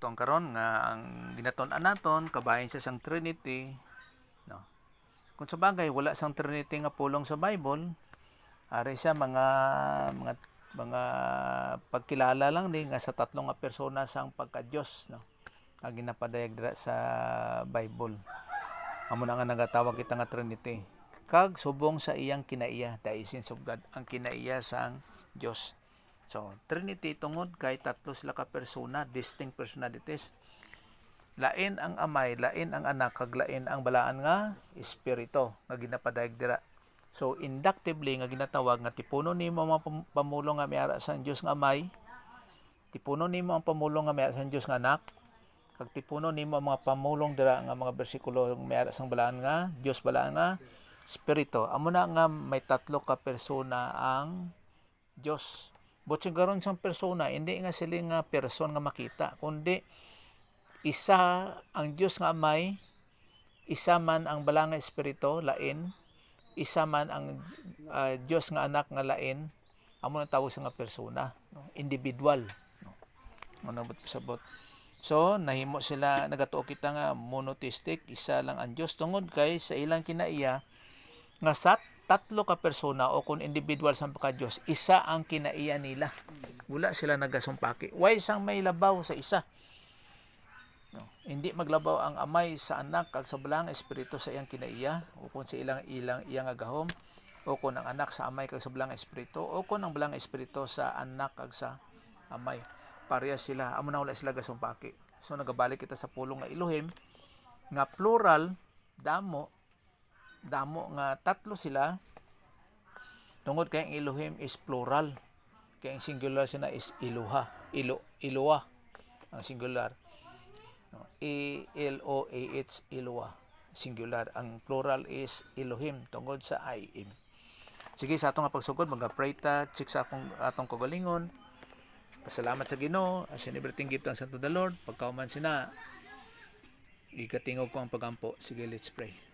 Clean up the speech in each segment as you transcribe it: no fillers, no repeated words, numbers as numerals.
dagtong karon nga ang ginaton-an naton kabahin sa sang Trinity, no. Kung sa bagay wala sang Trinity nga pulong sa Bible, ari siya mga pagkilala lang ni nga sa tatlo nga persona sang pagka-Dios, no. Ang ginapadayag dira sa Bible. Amo na nga nagatawag kita nga Trinity. Kag subong sa iyang kinaiya, the essence of God, ang kinaiya sang Dios. So, Trinity tungod kay tatlo sila ka persona, distinct personalities. Lain ang Amay, lain ang Anak, kag lain ang balaan nga Espiritu nga ginapadayag dira. So, inductively nga ginatawag nga tipuno nimo ang pamulong nga miara sang Dios nga Amay, tipuno nimo ang pamulong nga miara sang Dios nga Anak, kag tipuno nimo ang mga pamulong dira nga mga bersikulo nga miara sang balaan nga Dios, balaan nga Espiritu. Amo na nga may tatlo ka persona ang Dios. Butsin karon sang persona, hindi nga sila nga person nga makita, kundi isa ang Dios nga Amay, isa man ang balang nga Espiritu, lain, isa man ang Dios nga Anak nga lain. Amo na tawag sa nga persona, no? Individual, no? Ano ba sabot? So nahimo sila, nagatuo kita nga monotheistic, isa lang ang Dios tungod kay sa ilang kinaiya nga sa tatlo ka persona o kung individual sa pagka-Diyos, isa ang kinaiya nila. Wala sila nagasumpaki. Why sang may labaw sa isa? No. Hindi maglabaw ang Amay sa Anak kag sa balang Espiritu sa iyang kinaiya, o kung sa iyang agahom, o kung ang Anak sa Amay kag sa balang Espiritu, o kung ang balang Espiritu sa Anak kag sa Amay. Parehas sila. Amo na wala sila gasumpaki. So nagabalik kita sa pulong nga Elohim nga plural, damo nga tatlo sila, tungod kay ang Elohim is plural, kay ang singular sina is Eloha, Eloah ang singular, no? E-L-O-A-H, Eloah singular. Ang plural is Elohim tungod sa I am. Sige, sa atong pagsugod mag-pray ta, check sa atong kagalingon, pasalamat sa Ginoo as in everything give thanks unto the Lord. Pagkauman sina ikatingog ko ang pagampo. Sige, let's pray.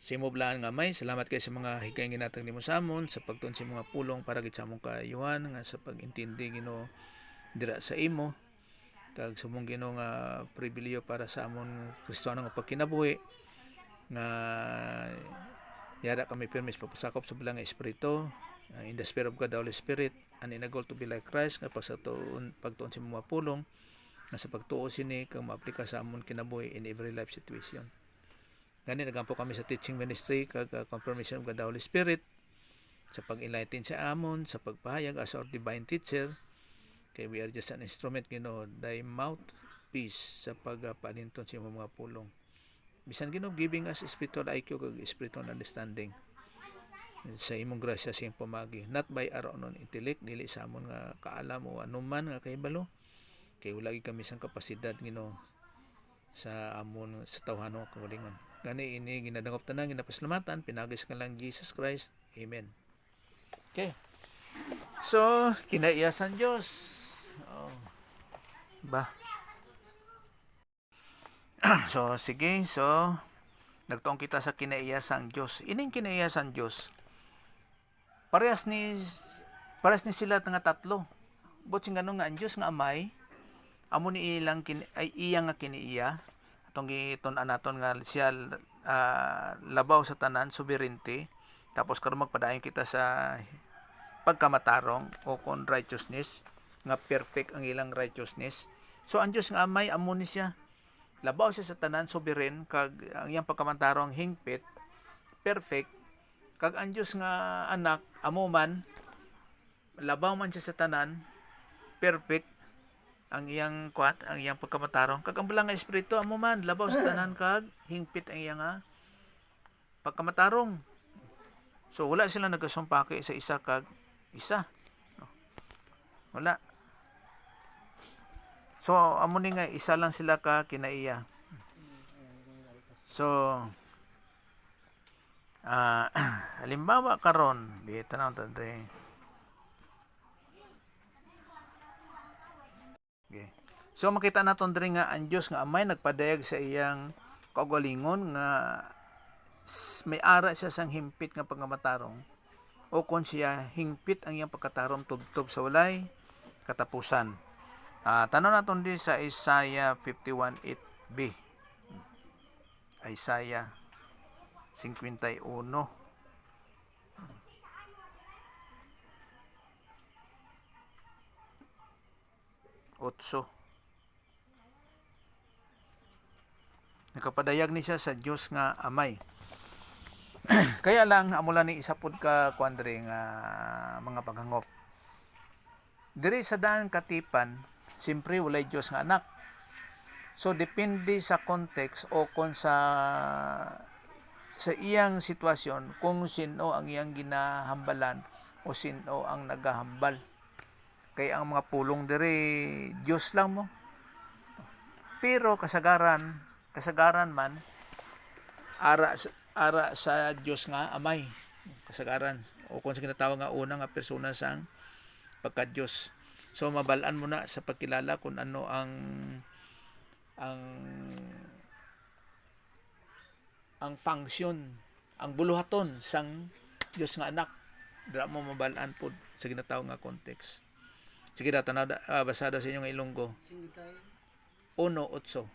Sa imo blaan nga Amay, salamat kay sa mga higayng ginatag nimo sa amon, sa pagtuon sa mga pulong para gid sa among kaayuhan, nga sa pag-intindi Ginoo dira sa imo, kag sumong Ginoo nga pribilehyo para sa amon Kristiyano nga pagkinabuhi, nga yara kami permis papasakop sa balang Espiritu, in the Spirit of God, the Holy Spirit, and in a goal to be like Christ, nga pagtuon sa mga pulong, nga sa pagtuo sini kang maaplika sa amon kinabuhi in every life situation. Gani nagampo kami sa teaching ministry kag confirmation of God the Holy Spirit sa pag-enlighten sa amon, sa pagpahayag as our divine teacher, kay we are just an instrument Ginoo, thy mouthpiece sa pagpalinton sa mga pulong. Bisan Ginoo giving us spiritual IQ kag spiritual understanding sa imong grasya sa imong pamagi, not by our own intellect, dili sa amon nga kaalam o anuman nga kahibalo, kay wala gid kami sang kapasidad Ginoo sa amon sa tawhano kagalingon. Gani ini ginadangop tanan, ginapasalamatan, pinagis ka lang Jesus Christ. Amen. Okay. So, kinaiya sang Dios. Oh. Ba? So, sige. So, nagtuong kita sa kinaiya sang Dios. Ining kinaiya sang Dios, parehas ni sila nga tatlo. Butsing ganun nga ang Dios nga Amay, amo ni iyang nga kinaiya, atong gitun-an naton nga siya labaw sa tanan, sovereignty, tapos karon magpadayon kita sa pagkamatarong o kon righteousness, nga perfect ang ilang righteousness. So ang Dios nga Amay, amo ni siya labaw siya sa tanan, sovereign, kag ang iyang pagkamatarong hingpit, perfect, kag ang Dios nga Anak, amo man labaw man siya sa tanan, perfect ang iyang pagkamatarong, kag ang balang nga Espiritu amo man labaw sa tanan kag hingpit ang iyang pagkamatarong. So wala sila nagasumpaki sa isa kag isa, no? Wala. So amo ni nga isa lang sila ka kinaiya. So halimbawa karon di tanaw tante. Okay. So makita naton diri nga ang Dios nga Amay nagpadayag sa iyang kaugalingon nga may ara siya sang himpit nga pagkamatarong, o kung siya hingpit ang iyang pagkatarom tubtob sa walay katapusan. Tanong naton di sa Isaiah 51:8b. Isaiah 51. 8. Nakapadayag ni siya sa Dios nga Amay. Kaya lang amula ni isapod ka kuandre nga mga paghangop. Diri sa daan katipan, simpre walay Dios nga anak. So depende sa context o kung sa iyang sitwasyon kung sino ang iyang ginahambalan o sino ang nagahambal. Kaya ang mga pulong diri Dios lang mo. Pero kasagaran man ara sa Dios nga Amay. Kasagaran o kung sa ginatawag nga una nga persona sang pagka Dios. So mabalaan mo na sa pagkilala kung ano ang function, ang buluhaton sang Dios nga anak. Dira mo mabalaan pod sa ginatawag nga context. Sige daw, basada sa inyong Ilonggo. 1:8.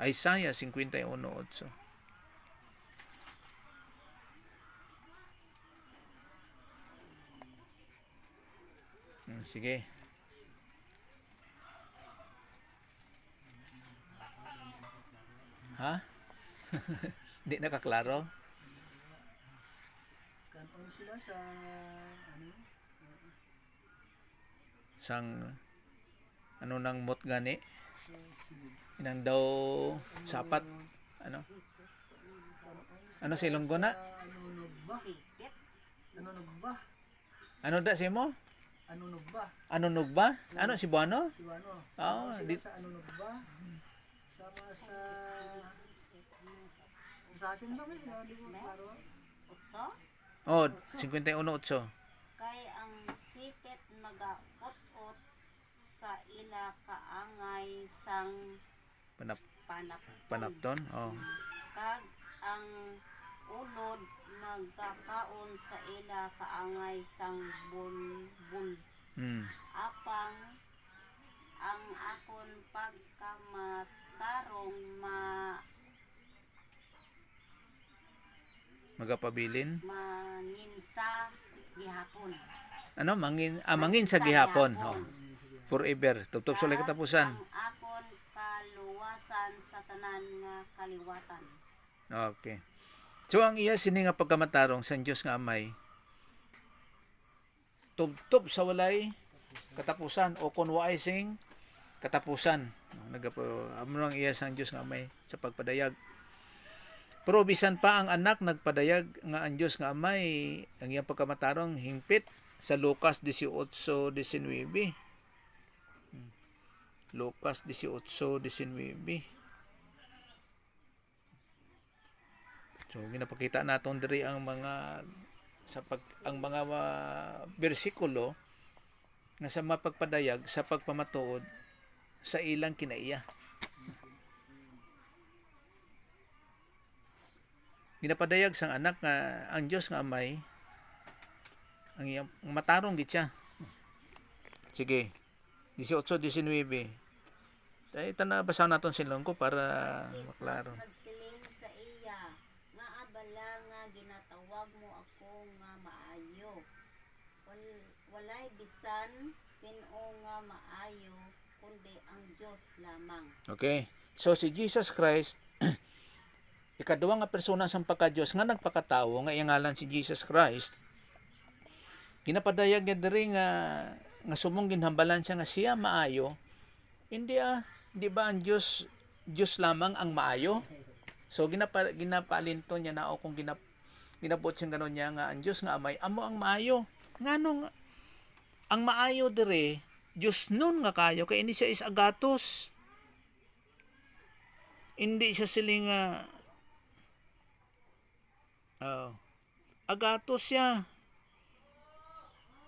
Isaiah 51:8. Sige. Ha? Hindi nakaklaro? Kanon sila sa Sang ano nang mot gani? Inang daw sapat. Ano? Ano si Ilonggo na? Anunugba. Ano da si mo? Anunugba. Anunugba? Ano si Buano? Si Wano. Oo, Sila sa Anunugba. Sama sa asin sa may di ko klaro. Utso? Oh, 51:8. Kay ang sipit nagaot-ot sa ila kaangay sang panapton. Oh. Kag ang ulod nagkakaon sa ila kaangay sang bulbul. Apang ang akon pagkamatarong Magapabilin. manginsa gihapon. Ano mangin sa gihapon. Oh. Forever. Tubtob sa walay katapusan. Ang akon kaluwasan sa tanan nga kaliwatan. Okay. So ang iya sini nga pagkamatarong sa Dios nga Amay tubtob sa walay katapusan o kun waay sing katapusan. Amo ang iya sang Dios nga Amay sa pagpadayag. Pero bisan pa ang anak nagpadayag nga ang Dios nga Amay ang iyang pagkamatarong hingpit sa Lucas 18:19. Lucas 18:19. So ginapakita naton diri ang mga bersikulo nga sa mapagpadayag sa pagpamatuod sa ilang kinaiya. Ginapadayag sang anak nga ang Dios nga Amay ang iyang matarong gid siya. Sige. 18:19. Tay tanabasa naton silong ko para maklaro. Nagsiling sa iya nga abala nga ginatawag mo ako nga maayo. Walay bisan sino nga maayo kundi ang Dios lamang. Okay. So si Jesus Christ ikaduwa nga persona sang pagka-Dios nga nagpakatawo nga iyang ngalan si Jesus Christ. Ginapadayag niya diri nga sumong ginhambalan siya nga siya maayo. Hindi di ba ang Dios lamang ang maayo? So ginapalinto niya na o kung ginabot siyang ganon niya nga ang Dios nga Amay amo ang maayo. Nganong ang maayo dire Dios nun nga kayo kay hindi siya is agatos. Hindi siya siling agatos siya.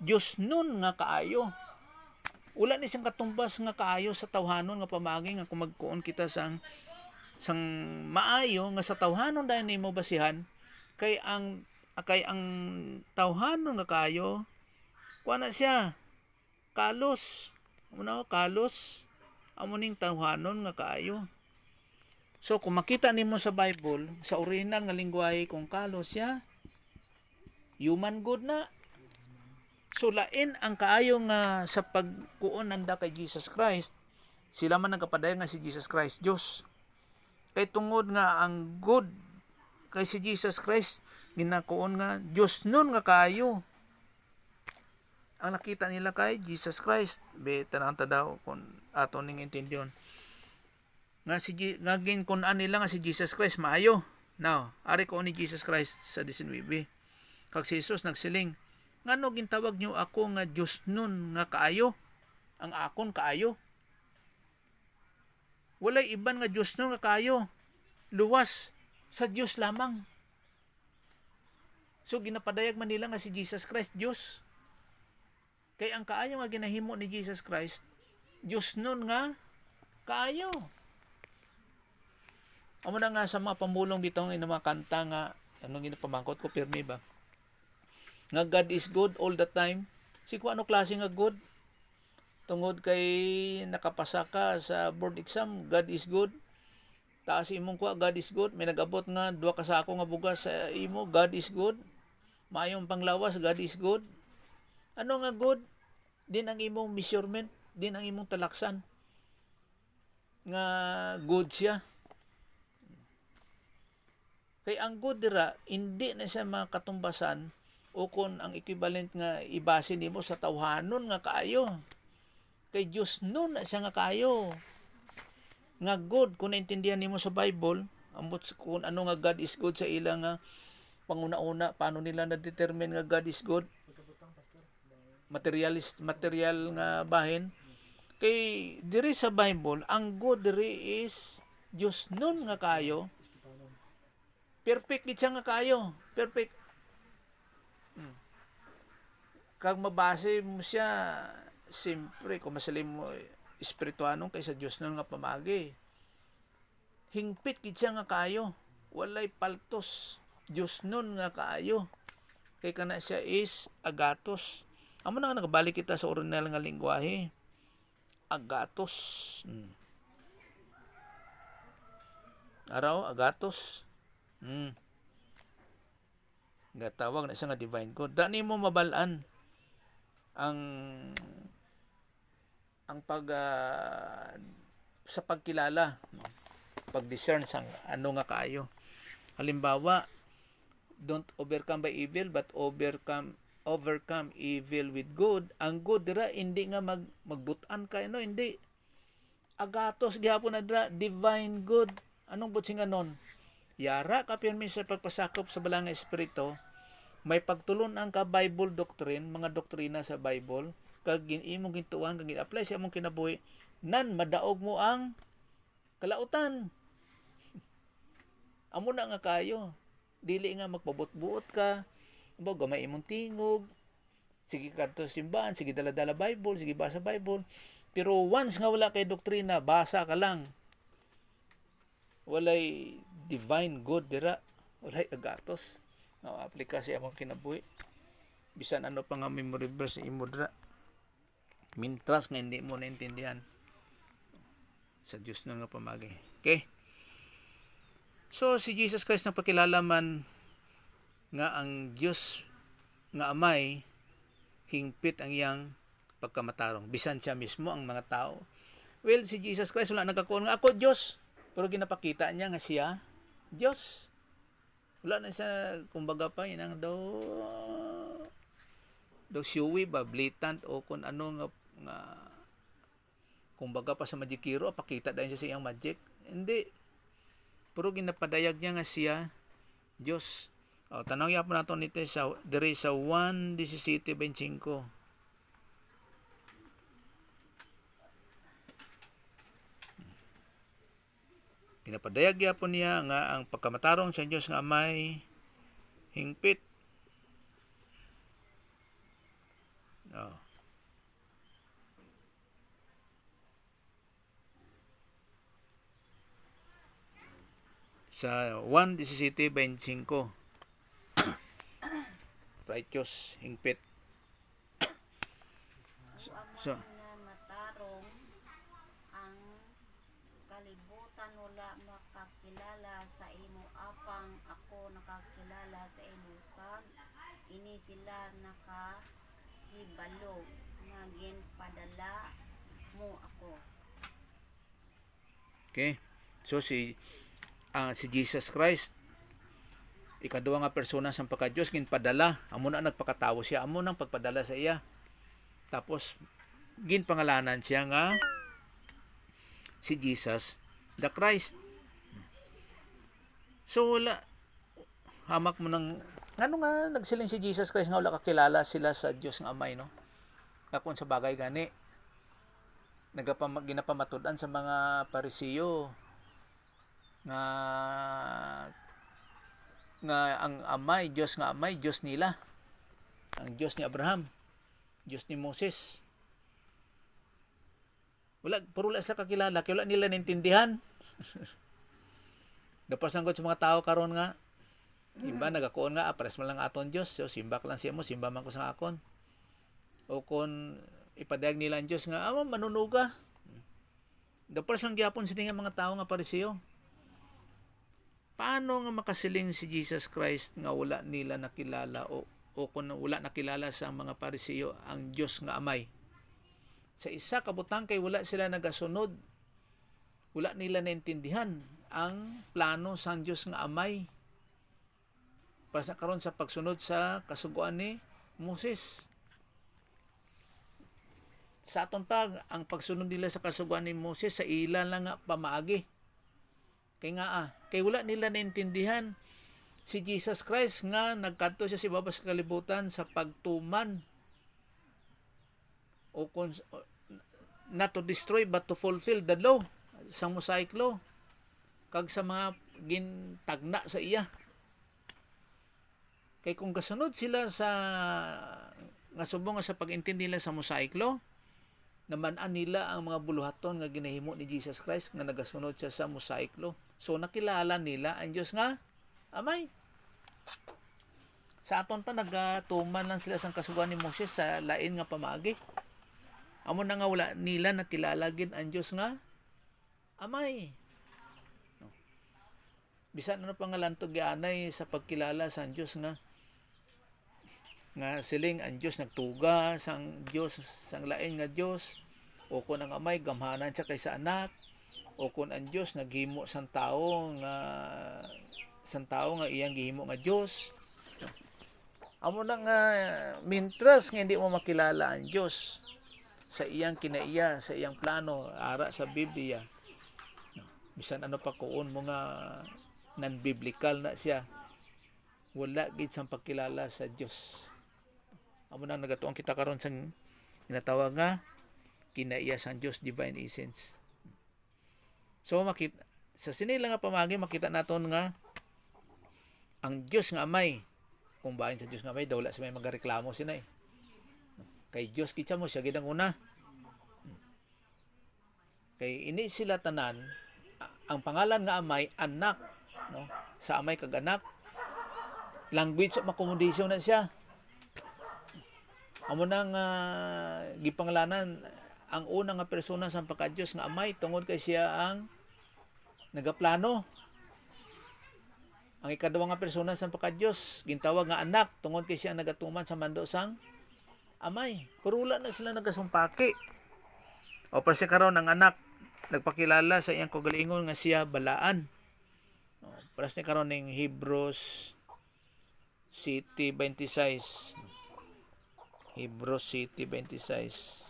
Dios nun nga kaayo. Wala ni siyang katumbas nga kaayo sa tawhanon nga pamagi nga kung magkuon kita sang sang maayo nga sa tawhanon dahil nimo basihan kay ang tawhanon nga kayo kuha na siya kalos kalos amuning tawhanon nga kaayo. So kung makita nimo sa Bible sa original nga lingwahe kung kalos siya human good na. So lain ang kaayo nga sa pagkuon nanda kay Jesus Christ, sila man nagkapadayag nga si Jesus Christ Dios. Kay tungod nga ang good kay si Jesus Christ ginakuon nga Dios nun nga kaayo. Ang nakita nila kay Jesus Christ, tanang daw kung ato ning intindyon. Nga nga ginkunan nila nga si Jesus Christ maayo. Now, ari ko ni Jesus Christ sa 19. Kag si Jesus nagsiling, ngano gintawag niyo ako nga Dios nun nga kaayo? Ang akon kaayo. Walay iban nga Dios nun nga kaayo. Luwas sa Dios lamang. So ginapadayag man nila nga si Jesus Christ Dios. Kay ang kaayo nga ginahimo ni Jesus Christ, Dios nun nga kaayo. Amo na nga sa mga pamulong dito ng mga kanta nga anong ginapamangkot ko pirmi ba? Nga God is good all the time. Si kung ano klase nga good? Tungod kay nakapasa ka sa board exam, God is good. Taas imong kuha, God is good. May nagabot nga duha ka sako nga bugas sa imo, God is good. Maayong panglawas, God is good. Ano nga good? Din ang imong measurement, din ang imong talaksan. Nga good siya. Kay ang good dira, hindi na siya makatumbasan o kung ang equivalent nga ibase nimo sa tawhanon nga kaayo. Kay Dios nun na siya nga kaayo. Nga good, kung naintindihan nimo sa Bible, ambot kung ano nga God is good sa ilang nga panguna-una, paano nila na-determine nga God is good? Material nga bahin. Kay diri sa Bible, ang good diri is Dios nun nga kaayo. Perfect gid siya nga kaayo. Perfect. Kag mabase mo siya, simpre, kung masalim mo espirituanong kaysa Diyos nun nga pamagi. Hingpit gid siya nga kaayo. Walay paltos. Diyos nun nga kaayo. Kay kana siya is agatos. Amo na nga nakabalik kita sa original nga lingwahe. Agatos. Araw, agatos. Gatawag na siya nga divine good. Da nimo mabalaan ang pag sa pagkilala, pag-discern sang ano nga kaayo. Halimbawa, don't overcome by evil but overcome evil with good. Ang good dira hindi nga magbutan ka hindi. Agatos gihapon na dira divine good. Anong butsingan nun? Yara ka pirmi sa pagpasakop sa balang espiritu, may pagtulon ang ka Bible doctrine, mga doktrina sa Bible, kag imong gintuan kag gi-apply sa imong kinabuhi, nan madaog mo ang kalautan. Amo na nga kayo. Dili nga magpabot-buot ka. Gamay imong tingog. Sige kadto simbahan, sige dala-dala Bible, sige basa Bible. Pero once nga wala kay doktrina, basa ka lang. Walay divine good dira. Walay agatos. Nga aplika sa imong kinabuhi. Bisan ano pa nga memory verse imo dira. Mintras nga hindi mo naintindihan. Sa Diyos na nga pamagi. Okay? So, si Jesus Christ na pakilala man nga ang Diyos nga amay, hingpit ang iyang pagkamatarong. Bisan siya mismo ang mga tao. Well, si Jesus Christ wala nagkakuon nga ako Diyos. Pero ginapakita niya nga siya Diyos. Wala na siya, kumbaga pa, yun daw showy ba, blatant, o kung ano nga kumbaga pa sa magikiro, pakita dahil siya sa iyang magic. Hindi. Pero ginapadayag niya nga siya Diyos. Tanong yapon nato nito sa diri sa 1:17-25. Ginapadayag yapon niya nga ang pagkamatarong sa Diyos nga amay hingpit. Sa 1:17-25. Righteous, hingpit. So, So, nga matarong ang kalibutan wala makakilala sa imo apang ako nakakilala sa imo kag ini sila nakahibalo nga ginpadala mo ako. okay. So si Jesus Christ, ikaduha nga persona sa pagka-Dios, ginpadala. Amo na nagpakatawo siya, amo nang pagpadala sa iya. Tapos ginpangalanan siya nga si Jesus the Christ. So wala hamak mo ng ngano nga nagsiling si Jesus Christ nga wala kakilala sila sa Dios nga Amay, no? Kakon sa bagay gani ginapamatud-an sa mga Parisiyo nga ang Amay, Dios nga Amay, Dios nila. Ang Dios ni Abraham, Dios ni Moses. Puro wala sila kakilala, kaya wala nila naintindihan. Dapas lang sa mga tao karon nga, imba nagakuon nga, apres man lang aton Diyos, so simba ko lang siya mo, simba man ko sa akon. O kung ipadayag nila ang Diyos nga, manunuga. Dapas lang gyapon sila nga mga tao nga Parisiyo. Paano nga makasiling si Jesus Christ nga wala nila nakilala o kung wala nakilala sa mga Parisiyo ang Diyos nga Amay? Sa isa kabutang kay wala sila nagasunod, wala nila naintindihan ang plano sa Diyos nga Amay para sa karon sa pagsunod sa kasuguan ni Moses. Sa aton ang pagsunod nila sa kasuguan ni Moses sa ila lang nga pamaagi. Kay wala nila naintindihan si Jesus Christ nga nagkadto siya sa ibaba sa kalibutan sa pagtuman o not to destroy but to fulfill the law, sa Mosaic law, kag sa mga gintagna sa iya. Kay kung kasunod sila sa nga subong nga sa pag-intindi nila sa Mosaic law, naman-an nila ang mga buluhaton nga ginahimo ni Jesus Christ nga nagasunod siya sa Mosaic law. So nakilala nila ang Dios nga Amay. Sa aton pa nagatuman lang sila sa kasuguan ni Moses sa lain nga pamaagi. Amo na nga wala nila nakilala gid ang Dios nga Amay. Bisan ano pangalantog gianay sa pagkilala sa Dios nga siling ang Dios nagtuga sang Dios sang lain nga Dios, o kun ang Amay gamhanan siya kaysa anak, o kun ang Dios naghimo sang tao nga iyang gihimo nga Dios. Amo na nga mintras nga hindi mo makilala ang Dios sa iyang kinaiya, sa iyang plano ara sa Biblia. Bisan ano pa kuon mo nga non-biblical na siya, wala gid sang pagkilala sa Dios. Amo nang nagatuon kita karon sa ginatawag nga kinaiya sang Dios, divine essence. So makita sa sinila nga pamagi makita naton nga ang Dios nga Amay, kung bahin sa Dios nga Amay daw wala sa may magareklamo sina kay Dios kitsa mo siya gid ang una. Kay ini sila tanan ang pangalan nga Amay, anak, no? Sa Amay kag anak, language of accommodation na siya. Amo nang gipangalanan ang una nga persona sa pagka-Dios nga Amay tungod kay siya ang nagaplano. Ang ikaduha nga persona sa pagka-Dios gintawag nga anak tungod kay siya ang nagatuman sa mando sang Amay. Pero wala na sila nagasumpaki. O para siya karon ang anak nagpakilala sa iyang kagalingon nga siya balaan. Para siya karon ning Hebrews City 26. Hebrews City 26.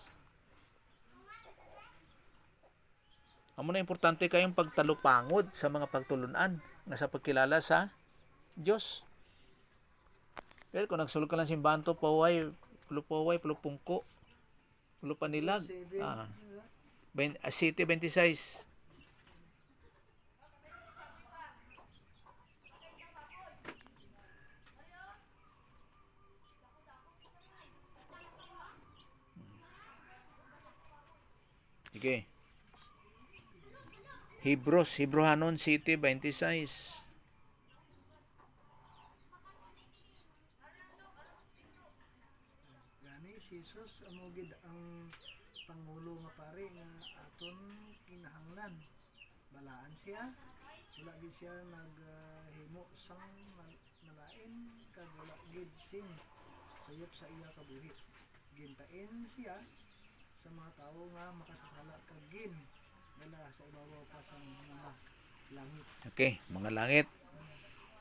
Amo na importante kayong pagtalupangod sa mga pagtulunan nga sa pagkilala sa Dios. Pero kung nagsulod ka lang simbahan to, paway, pulupungko, pulupanilag. City 26. Sige. Hebrehanon 7:26. Gani si Jesus amo gid ang pangulo nga pare nga aton kinahanglan. Balaan siya. Wala gid siya naghimo sang malain kag wala gid sing sayop sa iya kabuhi. Gintain siya sa mga tawo nga makasasala kag gin dala sa ibabaw pa sa mga langit. Okay, mga langit.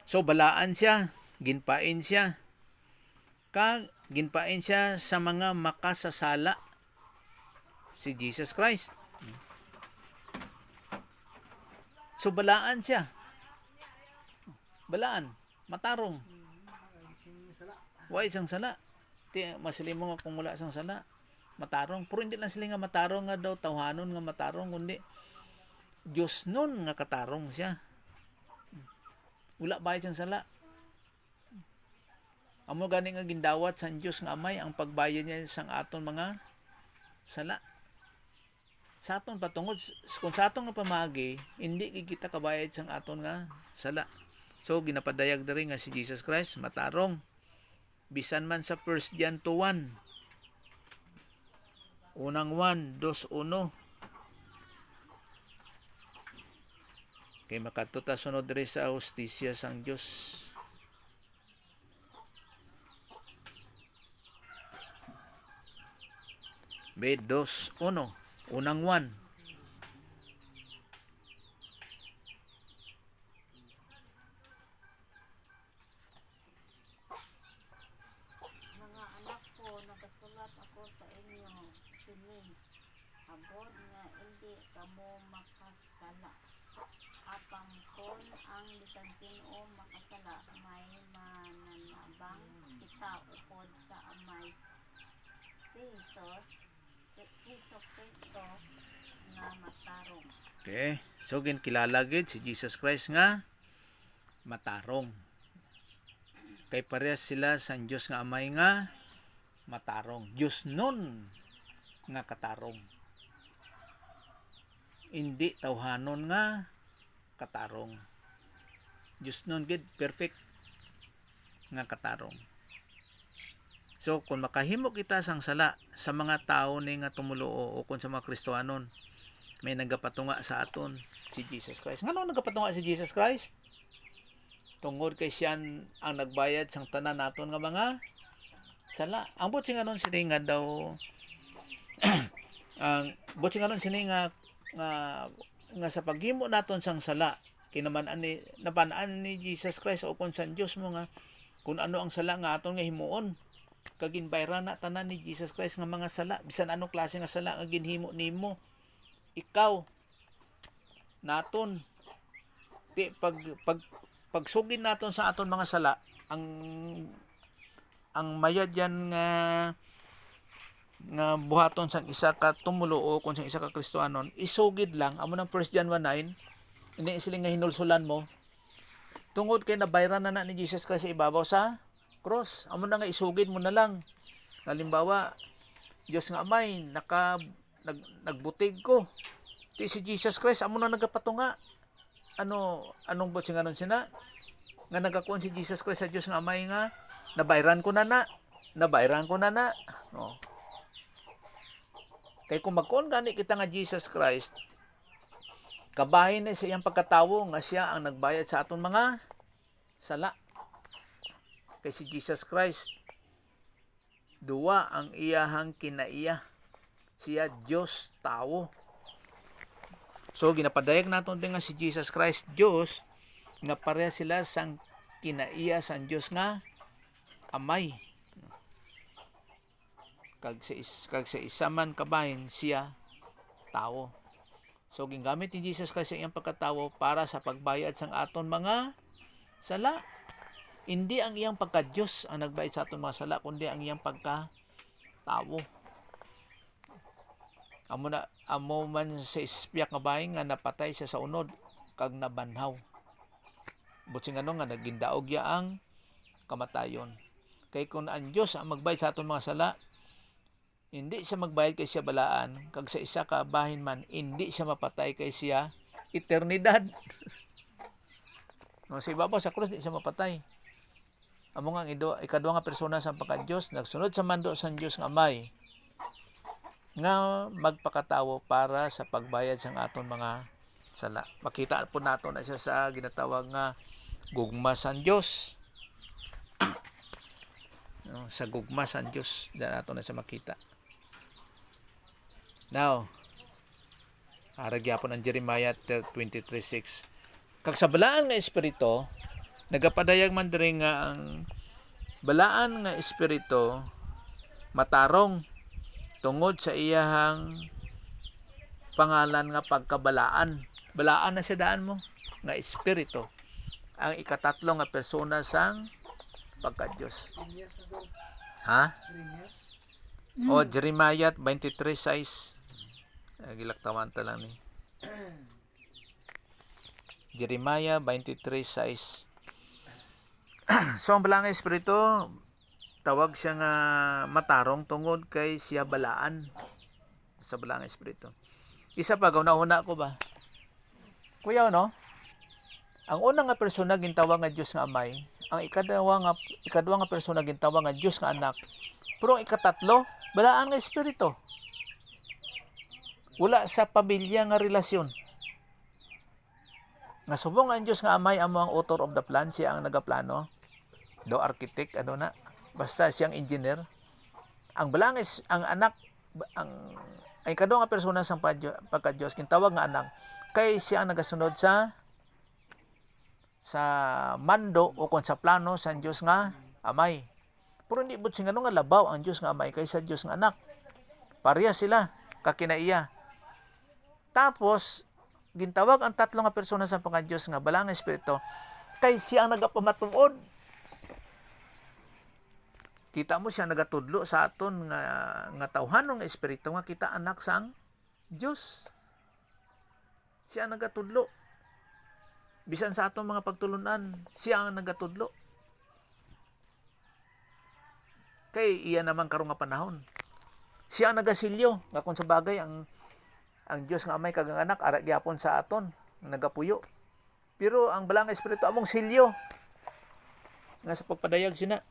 So balaan siya, ginpain siya. Ginpain siya sa mga makasasala. Si Jesus Christ. So balaan siya. Balaan, matarong. Sing sala. Wa isang sala. Ti masilimo nga kung wala isang sala. Matarong, pero hindi lang sila nga matarong nga daw tawhanon nga matarong kundi Diyos nun nga katarong siya. Wala ba siyang sala? Amo gani nga gindawat sa Diyos nga Amay ang pagbayad niya sang aton mga sala. Sa aton patungod kung sa aton nga pamagi, hindi kita kabayad sang aton nga sala. So ginapadayag diri nga si Jesus Christ matarong. Bisan man sa 1 John 2:1. Unang 1, 2:1. Kay makatuta sunod diri sa hustisya sang Dios. Be 2:1. Unang 1. Mga anak ko, nagasulat ako sa inyo sini. Abot nga hindi kamo makasala. Apang kon ang bisan sino makasala may mananabang kita upod sa amay si Jesus Kristo nga matarong. Okay. So ginkilala gid si Jesus Christ nga matarong. Kay parehas sila sa Dios nga Amay nga matarong. Dios nun nga katarong. Hindi tawhanon nga katarong. Dios nun gid perfect nga katarong. So kung makahimo kita sang sala sa mga tao ni nga tumuluo o kung sa mga Kristohanon, may nagapatunga sa aton si Jesus Christ. Ngano nagapatunga si Jesus Christ? Tungod kay siya ang nagbayad sang tanan naton nga mga sala. Ang butsi nga nun sini nga daw ang butsi nga nun sini nga sa paghimo naton sang sala kinaman-an ni napan-an ni Jesus Christ o kon sa Dios mo nga kung ano ang sala nga aton nga himuon kaginbayran na tanan ni Jesus Christ nga mga sala bisan anong klase nga sala nga ginhimo nimo ikaw naton di pagsugid naton sa aton mga sala ang mayad yan nga buhaton sang isa ka tumulo kung sang isa ka Kristohanon isugid lang amo nang 1 John 1:9 hindi sila nga hinulsulan mo tungod kay nabayran na ni Jesus Christ sa ibabaw sa cross amo na nga isugid mo na lang halimbawa Dios nga Amay nagbutig ko ti si Jesus Christ amo na nagapatunga anong butsi nga nun sina nga nagakuan si Jesus Christ sa Dios nga Amay nga nabayran ko na oh. Kay kung magkuon gani kita nga Jesus Christ kabahin na sa iyang pagkatawo nga siya ang nagbayad sa aton mga sala kay si Jesus Christ duwa ang iyahang kinaiya siya Dios tao. So ginapadayag naton din nga si Jesus Christ Dios nga pareha sila sang kinaiya sang Dios nga Amay. Kag sa isa man kabahin siya tao. So gingamit ni Jesus Christ ang iyang pagkatawo para sa pagbayad sang aton mga sala. Hindi ang iyang pagka-Diyos ang nagbayad sa aton mga sala kundi ang iyang pagka-tao. Amo man sa ispiyak nga bahin nga napatay siya sa unod kag nabanhaw. Buti nga nga nagindaog ya ang kamatayon. Kay kung ang Diyos ang magbayad sa aton mga sala, hindi siya magbayad kay siya balaan, kag sa isa ka bahin man, hindi siya mapatay kay siya eternidad. No, sa ibabaw sa krus di siya mapatay. Amo nga ikaduha nga persona sa pagka-Dios nagsunod sa mando sa Dios nga Amay nga magpakatawo para sa pagbayad sang aton mga sala. Makita po nato na siya sa ginatawag nga gugma sang Dios. No, sa gugma sang Dios diyan nato na siya makita. Now, aragyapon ang Jeremiah 23:6. Kag sa balaan nga espiritu, nagapadayag man diri nga ang balaan nga espiritu matarong tungod sa iyahang pangalan nga pagkabalaan. Balaan na siya daan mo nga espiritu. Ang ikatatlo nga persona sang pagka-Dios. Rinyas, Pastor. Ha? Rinyas. O Jeremiah 23:6. Gilaktawan ta lang ni. Jeremiah 23:6. So ang balang espiritu tawag siya nga matarong tungod kay siya balaan sa balang espiritu. Isa pa gauna-una ko ba? Kuya no? Ang unang nga persona gintawag nga Dios nga Amay, ang ikaduha nga persona gintawag nga Dios nga Anak. Pero ang ikatatlo, balaan nga espiritu. Wala sa pamilya nga relasyon. Nga subong ang Diyos nga Amay amo ang author of the plan, siya ang nagaplano. Do architect ano na, basta siyang engineer. Ang balangis, ang anak, ang ikaduha nga persona sa pagka-Diyos, kintawag nga anak, kay siya ang nagasunod sa mando o kung sa plano sa Diyos nga Amay. Pero hindi but nga labaw ang Diyos nga Amay kaysa Diyos nga anak. Pareha sila, kakinaiya. Tapos, gintawag ang tatlo nga persona sa pagka-Diyos nga balang espiritu kay siya ang nagapamatungod. Kita mo siya nagatudlo sa aton nga tawhanon nga espiritu nga kita anak sang Diyos. Siya ang nagatudlo. Bisan sa aton mga pagtulunan, siya ang nagatudlo. Kay iya naman karong nga panahon. Siya ang nagasilyo nga kung sa bagay ang Diyos nga Amay kagang anak ara gyapon sa aton nagapuyo. Pero ang balang espiritu among silyo nga sa pagpadayag sina.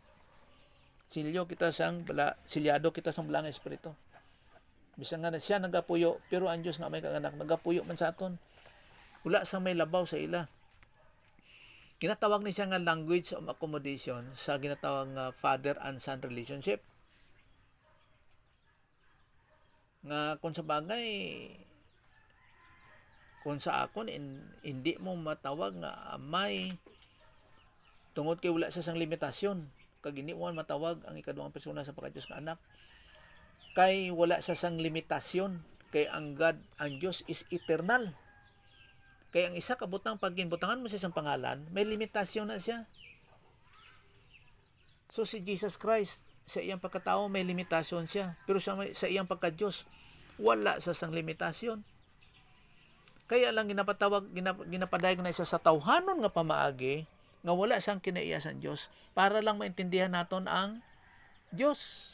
Silyo kita sang silyado kita sang balang espiritu. Bisan nga siya nagapuyo pero ang Diyos nga Amay kagang anak nagapuyo man sa aton. Wala sang may labaw sa ila. Ginatawag ni siya nga language of accommodation sa ginatawag nga father and son relationship. Nga kung sa bagay kung sa akon hindi mo matawag nga amay tungod kay wala sa sang limitasyon kag hindi mo matawag ang ikaduhang persona sa pagka-Diyos nga anak kay wala sa sang limitasyon kay ang God ang Diyos is eternal kay ang isa kabutang pag ginbutangan mo sa isang pangalan may limitasyon na siya. So si Jesus Christ sa iyang pagkatao may limitasyon siya. Pero sa iyang pagka-Diyos, wala sa sang limitasyon. Kaya lang ginapadayag na siya sa tawhanon nga pamaagi nga wala sang kinaiya sa Diyos para lang maintindihan naton ang Diyos.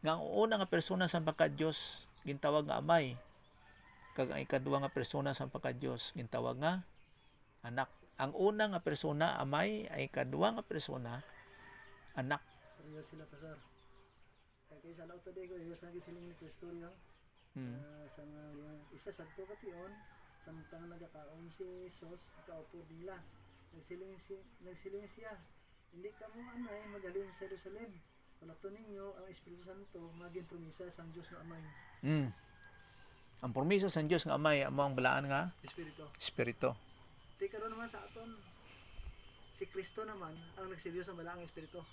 Nga ang una nga persona sa pagka-Diyos, gintawag nga Amay. Kag ang ikaduha nga persona sa pagka-Diyos, gintawag nga Anak. Ang una nga persona, Amay, ay ikaduha nga persona, Anak. Pareho sila, Pastor. Kaya sa laot today ko, Diyos naging siling ni Kristo rin. Sa isa sa ito kation, samtang nagkakaon si Jesus, kaupo nila. Nagsiling siya. Hindi ka mo anay magaling sa Jerusalem. Palato ninyo ang Espiritu Santo, maging promisa sa Diyos nga Amay. Ang promisa sa Diyos nga Amay, amo ang balaan nga Espiritu. Tika ron naman sa aton, si Kristo naman ang nagsilyo sa balaang Espiritu.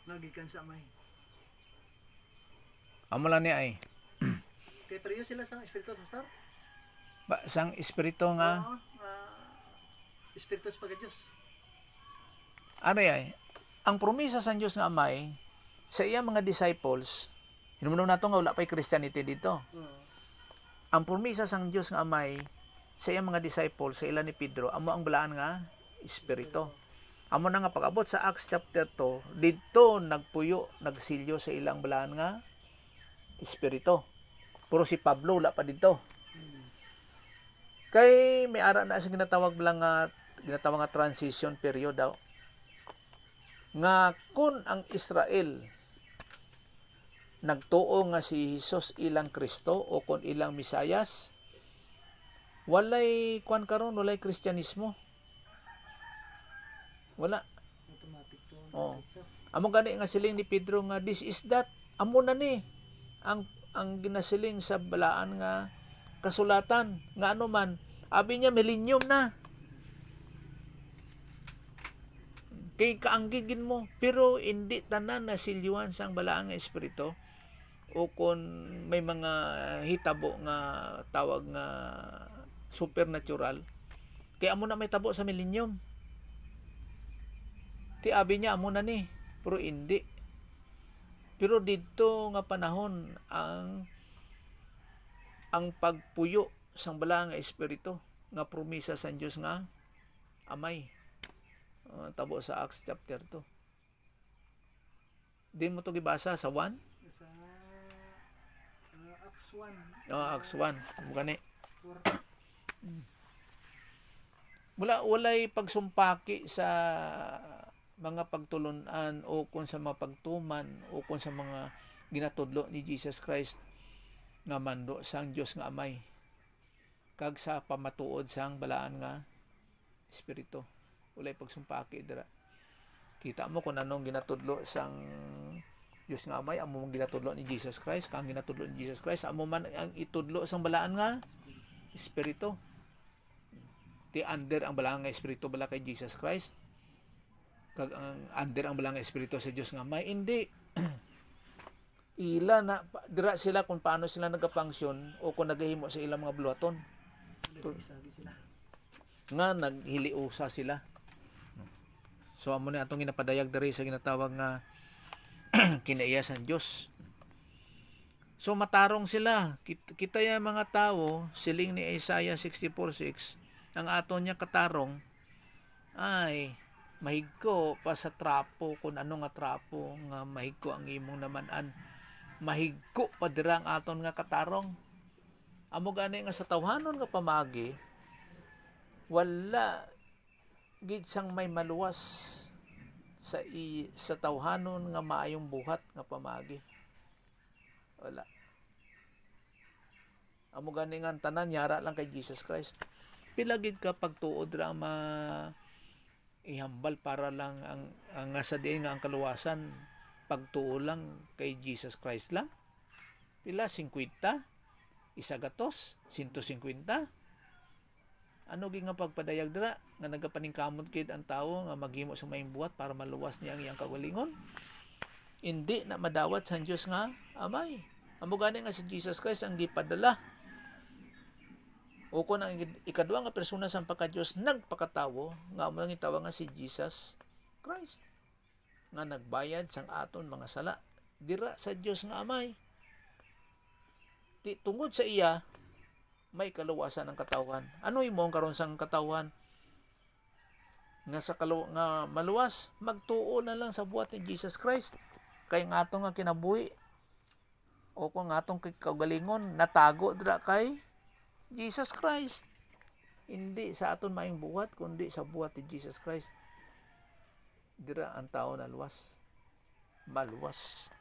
Nagikan sa Amay. Amo lang niya ay. Kaya pareho sila sa Espiritu, Pastor? Sang Espiritu nga, Oo, Espiritu sa pagka-Diyos. ano ay, ang promisa sa Diyos nga Amay, sa iyang mga disciples, hinumanon nato nga wala pa'y Christianity dito. Ang promisa sa Diyos nga Amay, sa iyang mga disciples, sa ilan ni Pedro, amo ang balaan nga Espiritu. Amo na nga pag-abot sa Acts chapter 2, dito nagpuyo, nagsilyo sa ilang balaan nga Espiritu. Pero si Pablo wala pa dito. Kay may ara na sa ginatawag nga transition period daw. Nga kun ang Israel nagtuo nga si Hesus ilang Kristo o kun ilang Misayas, walay kwan karon, walay Kristyanismo. Wala. Automatic to. Oh. Amo gani nga siling ni Pedro nga this is that. Amo na ni ang ginasiling sa balaan nga kasulatan nga ano man. Abi niya millennium na. Kay kaanggigin mo, pero hindi tanan na silyuan sang balaan nga espiritu o kung may mga hitabo nga tawag nga supernatural, kaya amo na may tabo sa millennium. Ti abi niya amo na ni, pero hindi. Pero dito nga panahon ang pagpuyo sang balaan nga espiritu nga promisa sa Dios nga amay. Tabo sa Acts chapter 2. Di mo to gibasa sa 1? Sa Acts 1. Acts 1. Amo gani. 4. Walay pagsumpaki sa mga pagtulunan o kung sa mga pagtuman o kung sa mga ginatudlo ni Jesus Christ nga mando sang Dios nga amay kag sa pamatuod sang balaan nga espiritu. Walay pagsumpaki dira. Kita mo kung anong ginatudlo sang Dios nga amay, amo mong ginatudlo ni Jesus Christ, kang ginatudlo ni Jesus Christ amo man ang itudlo sang balaan nga espiritu. Ti under ang balaan nga espiritu bala kay Jesus Christ. Kag ang under ang balang espiritu sa Dios nga may hindi. Ila na dira sila kung paano sila nagapangsyon o kung nagahimo sa ilang mga buluhaton Isagi sila. nga naghiliusa sila. So amo ni atong ginapadayag diri sa ginatawag nga kinaiyasan Dios. So matarong sila. Kita ya mga tao, siling ni Isaiah 64:6, ang aton niya katarong ay mahigko pa sa trapo kung ano nga trapo nga mahigko ang imong namanan. Mahigko pa dira ang aton nga katarong. Amo gani nga sa tawhanon nga pamagi, wala gid sang may maluwas sa tawhanon nga maayong buhat nga pamagi. Wala. Amo gani nga tanan yara lang kay Jesus Christ. Pila gid ka pagtuod ra ihambal para lang ang nga sa diin nga ang kaluwasan pagtuo lang kay Jesus Christ lang. Pila 50, isagatos 150. Ano gi nga pagpadayag dira nga nagapaningkamot kid ang tawo nga maghimo sa maayong buhat para maluwas niya ang iyang kagalingon? Hindi na madawat sa Dios nga amay. Amo gani nga si Jesus Christ ang gipadala. O kung ang ikaduha nga persona sa pagka-Dios nagpakatawo, nga amo nang itawag nga si Jesus Christ nga nagbayad sang aton mga sala dira sa Dios nga amay. Tungod sa iya may kaluwasan ang katawan. Ano imong karon sang katawan nga nga maluwas? Magtuo na lang sa buhat ni Jesus Christ. Kay nga atong nga kinabuhi o kung nga atong kagalingon natago dira kay Jesus Christ. Hindi sa aton maayong buhat kundi sa buhat ni Jesus Christ. Dira ang tao na luwas. Maluwas.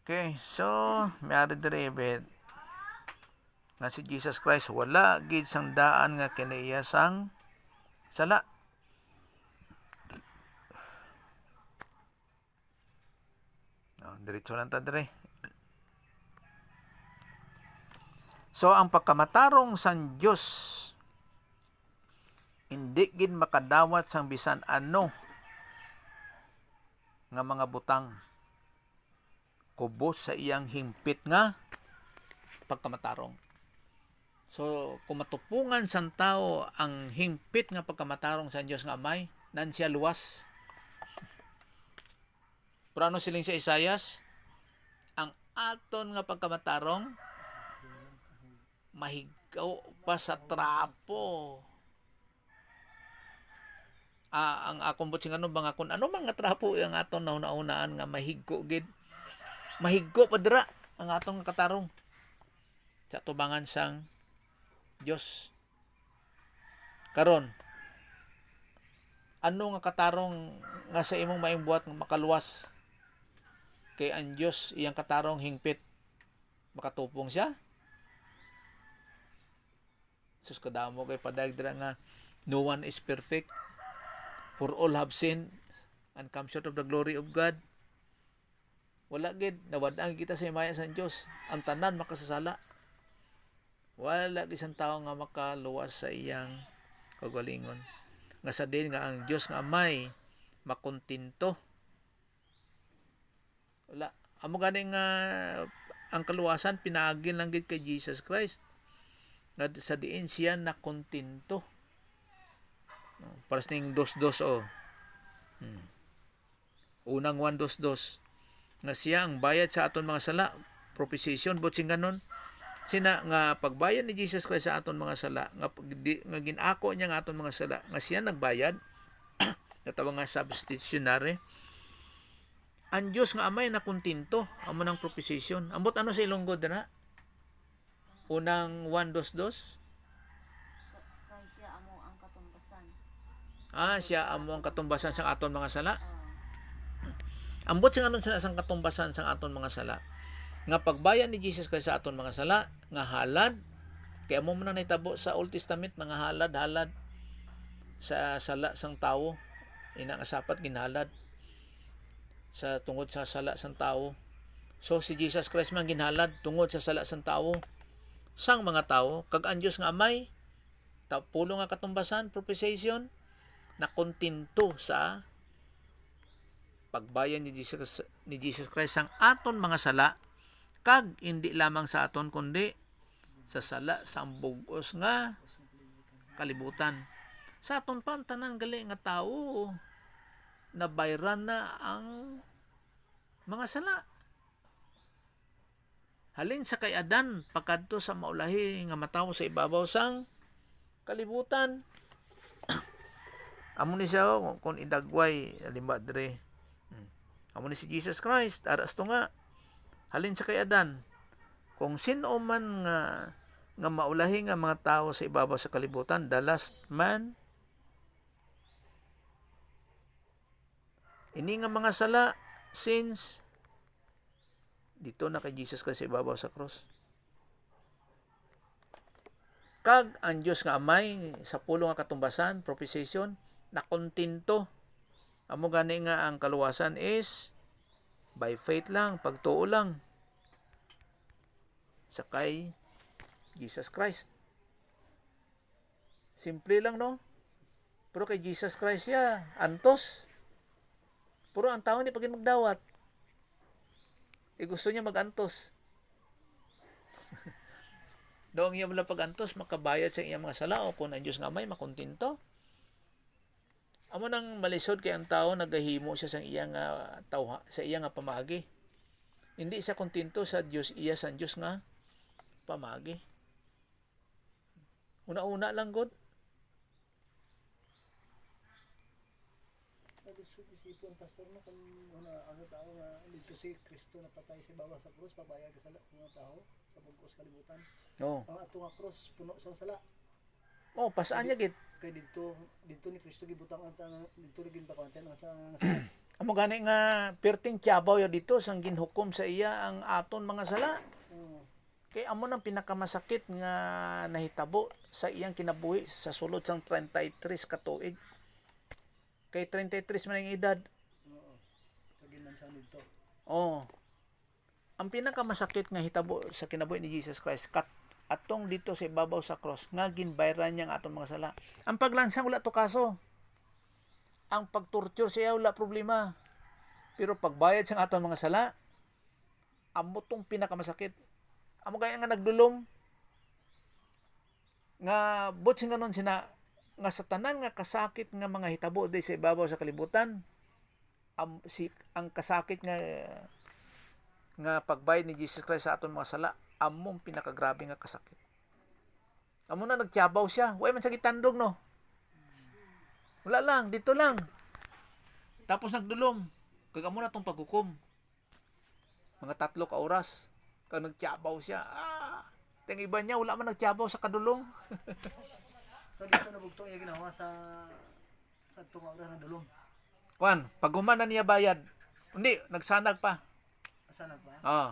Okay, so mayari diri nga si Jesus Christ wala gid sang daan nga kinaiyasang sala. Diretso lang ta dire. So ang pagkamatarong sang Dios hindi gid makadawat sang bisan ano nga mga butang kubos sa iyang himpit nga pagkamatarong. So kung matupungan sang tao ang himpit nga pagkamatarong sa Dios nga amay, nan siya luwas. Pero ano siling sa Isayas? Ang aton nga pagkamatarong mahigaw pa sa trapo. Ang akong butsing ano mga kun ano mga trapo ang aton nauna-unaan nga mahigko gid. Mahigko pa dira ang atong katarong sa tubangan sang Dios. Karon, ano nga katarong nga sa imong maayong buhat nga makaluwas kay ang Dios iyang katarong hingpit makatupong siya? Sus kadamo kay padayag dira nga no one is perfect, for all have sinned and come short of the glory of God. Wala gid nawad-ang kita sa himaya sa Dios. Ang tanan makasasala. Wala isang tao nga makaluwas sa iyang kagalingon. Nga sa din nga ang Dios nga Amay makontinto. Wala. Amo gani nga ang kaluwasan pinaagin lang gid kay Jesus Christ. Nga sa diin siya nakontinto. Paras ning 2:2 oh. Unang 1:2 nga siya ang bayad sa aton mga sala, propitiation butsing ganon. Sina nga pagbayad ni Jesus Christ sa aton mga sala, nga ginako niya nga aton mga sala, nga siya nagbayad, natawag nga substitutionary. Ang Dios nga Amay na kontinto amo nang propitiation. Ambot ano sa ilonggod na? Unang 1:2. Kay siya amo ang katumbasan. Siya amo ang katumbasan sa aton mga sala. Ah, Ambot sa anon sa katumbasan sa aton mga sala. Nga pagbayad ni Jesus Christ sa aton mga sala, nga halad, kaya mo man nahitabo sa Old Testament, mga halad sa sala sang tawo, ina nga sapat ginhalad sa tungod sa sala sang tawo. So si Jesus Christ man ginhalad tungod sa sala sang tawo, sang mga tawo, kag ang Dios nga Amay, pulo nga katumbasan, propitiation, na kontinto sa pagbayan ni Jesus Christ sang aton mga sala, kag hindi lamang sa aton kundi sa sala sang bug-os nga kalibutan. Sa aton pa tanan gali nga tawo nabayran na ang mga sala. Halin sa kay Adan pagkadto sa maulahi nga matawo sa ibabaw sang kalibutan. Amo ni siya kung idagway halimbawa dire. Amo ni si Jesus Christ aras to nga halin sa kay Adan, kung sino man nga maulahi nga mga tao sa ibabaw sa kalibutan, the last man, ini nga mga sala sins dito na kay Jesus Christ sa ibabaw sa cross. Kag ang Dios nga Amay sa pulo nga katumbasan, propitiation, na kontinto. Amo gani nga ang kaluwasan is by faith lang, pagtuo lang sa kay Jesus Christ. Simple lang, no? Pero kay Jesus Christ ya, antos. Puro ang tao hindi pagin magdawat. Gusto niya magantos. Doong iya wala pagantos, makabayad sa iyang mga sala o kung ang Diyos nga Amay makontinto. Amo nang malisod kay ang tao nagahimo siya sa iyang tawha, sa iyang pamagi. Hindi siya kontento sa Dios, iya sa Dios nga pamagi. Una-una lang god. Isipon pastor no kung ano tao nga dito si Kristo na patay sa baba sa krus, pabayag sa mga tao sa bugos kalibutan. No. Ang ato nga krus puno sa sala. Oh, pasaan niya gid. Kay dito ni Kristo gibutang ang dito rin gintakantan ang sala. Amo gani nga perting tiyabaw ya dito sang ginhukom sa iya ang aton mga sala. Kay amo nang pinakamasakit nga nahitabo sa iyang kinabuhi sa sulod sang 33 ka tuig. Kay 33 man ang edad. Oo. Kagilan sa dito. Oh. Ang pinakamasakit nga hitabo sa kinabuhi ni Jesus Christ atong dito sa ibabaw sa cross nga ginbayran niya ang atong mga sala. Ang paglansang wala to kaso. Ang pagtorture siya wala problema. Pero pagbayad sa atong mga sala, amo tong pinakamasakit. Amo kaya nga nagdulom nga butsing ganon sina nga sa tanan nga kasakit nga mga hitabo di sa ibabaw sa kalibutan, ang kasakit nga pagbayad ni Jesus Christ sa aton mga sala, among pinakagrabe nga kasakit. Amo na nagtiyabaw siya, way man sa gitandog no. Wala lang, dito lang. Tapos nagdulom, kag amo na tong paghukom. Mga 3 ka oras kag nagtiyabaw siya. Ting iba niya wala man nagtiyabaw sa kadulong. So dito nabugtong yung ginawa sa tunga oras ng dulong. Kwan, pag humana niya bayad. Hindi, nagsanag pa. Asa na ba? Ah,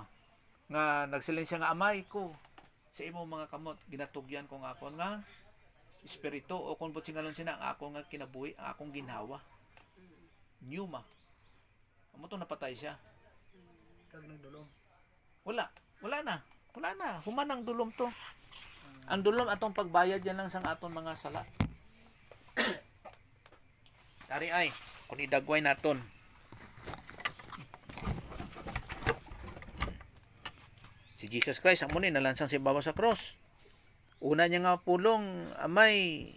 nga nagsilin siya nga amay ko. Sa imo mga kamot, ginatugyan ko nga ako nga espiritu o kung butsingalon siya ang ako nga kinabuhi, ang akong ginhawa. Nyuma. Amo to napatay siya. Kag nagdulong. Wala na. Wala na. Human ang dulom to. Ang dulom atong pagbayad yan lang sang aton mga sala. Tari ay, kung idagway naton. Si Jesus Christ, amo ni nalansang si baba sa cross. Una niya nga pulong, amay,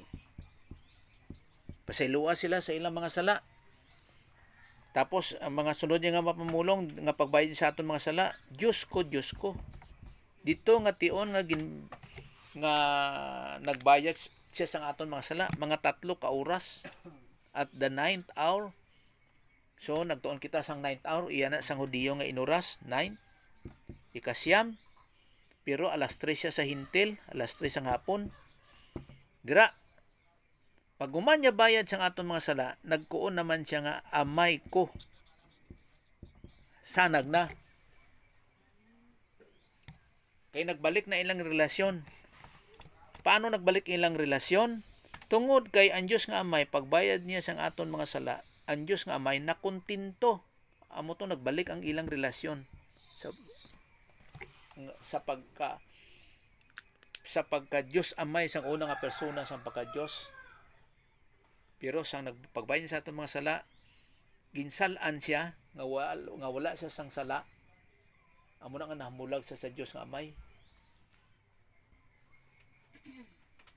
pasayloa sila sa ilang mga sala. Tapos, ang mga sunod niya nga mapamulong, nga pagbayad sa aton mga sala, Diyos ko. Dito nga tion nga nagbayad siya sa aton mga sala, mga 3 ka oras at the 9th hour. So, nagtuon kita sang 9th hour, iyan na sang Hudiyo nga inuras, 9, ikasyam, pero alas 3 siya sa hintil, alas 3 sang hapon. Dira, pag human niya bayad sang aton mga sala, nagkuon naman siya nga amay ko. Sanag na. Kay nagbalik na ilang relasyon. Paano nagbalik ilang relasyon? Tungod kay ang Diyos nga amay, pagbayad niya sang aton mga sala, ang Diyos nga amay nakontinto. Amo to nagbalik ang ilang relasyon sa pagka Diyos amay sang una nga persona sang pagka Diyos. Pero sang nagpagbayad niya sa aton mga sala, ginsalan siya nga wala siya sang sala. Amo na nga nahamulag sa Diyos nga amay.